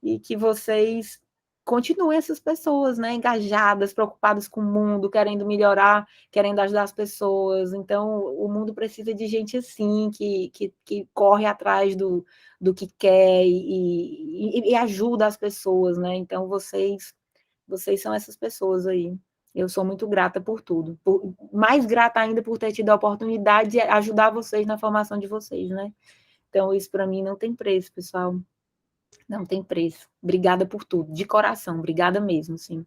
E que vocês continuem essas pessoas, né, engajadas, preocupadas com o mundo, querendo melhorar, querendo ajudar as pessoas. Então, o mundo precisa de gente assim, que corre atrás do que quer e ajuda as pessoas, né? Então, vocês são essas pessoas aí. Eu sou muito grata por tudo. Mais grata ainda por ter tido a oportunidade de ajudar vocês na formação de vocês, né? Então, isso para mim não tem preço, pessoal. Não tem preço. Obrigada por tudo, de coração, obrigada mesmo, sim.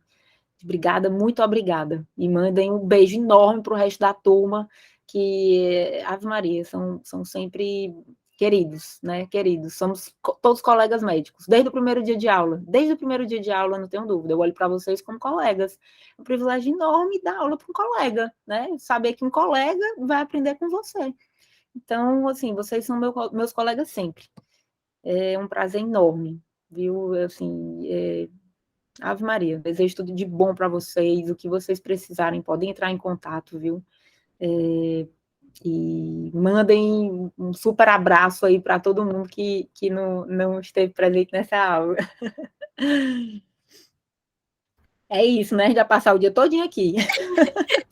Obrigada, muito obrigada. E mandem um beijo enorme para o resto da turma, que, Ave Maria, são sempre queridos, né? Queridos. Somos todos colegas médicos, desde o primeiro dia de aula. Desde o primeiro dia de aula, não tenho dúvida. Eu olho para vocês como colegas. É um privilégio enorme dar aula para um colega, né? Saber que um colega vai aprender com você. Então, assim, vocês são meus colegas sempre. É um prazer enorme, viu? Assim, Ave Maria, desejo tudo de bom para vocês, o que vocês precisarem, podem entrar em contato, viu? E mandem um super abraço aí para todo mundo que não esteve presente nessa aula. É isso, né? Já passar o dia todinho aqui.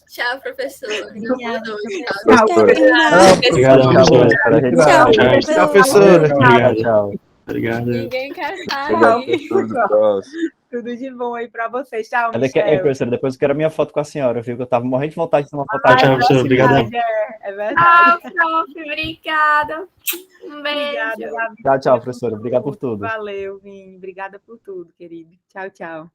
Tchau, professor. Obrigada, Tchau. Obrigado, Tchau, professora. Obrigado, tchau. Obrigado. Ninguém quer Obrigado, sair. professor. Tudo de bom aí para vocês. Tchau, Olha Michel. professora, depois eu quero a minha foto com a senhora, viu? Que eu tava morrendo de vontade de ter uma foto. Tchau, professor. Obrigado. É verdade. Tchau, prof. Obrigada. Um beijo. Obrigada, Tchau, professora. Obrigado por tudo. Valeu, Vini. Obrigada por tudo, querido. Tchau, tchau.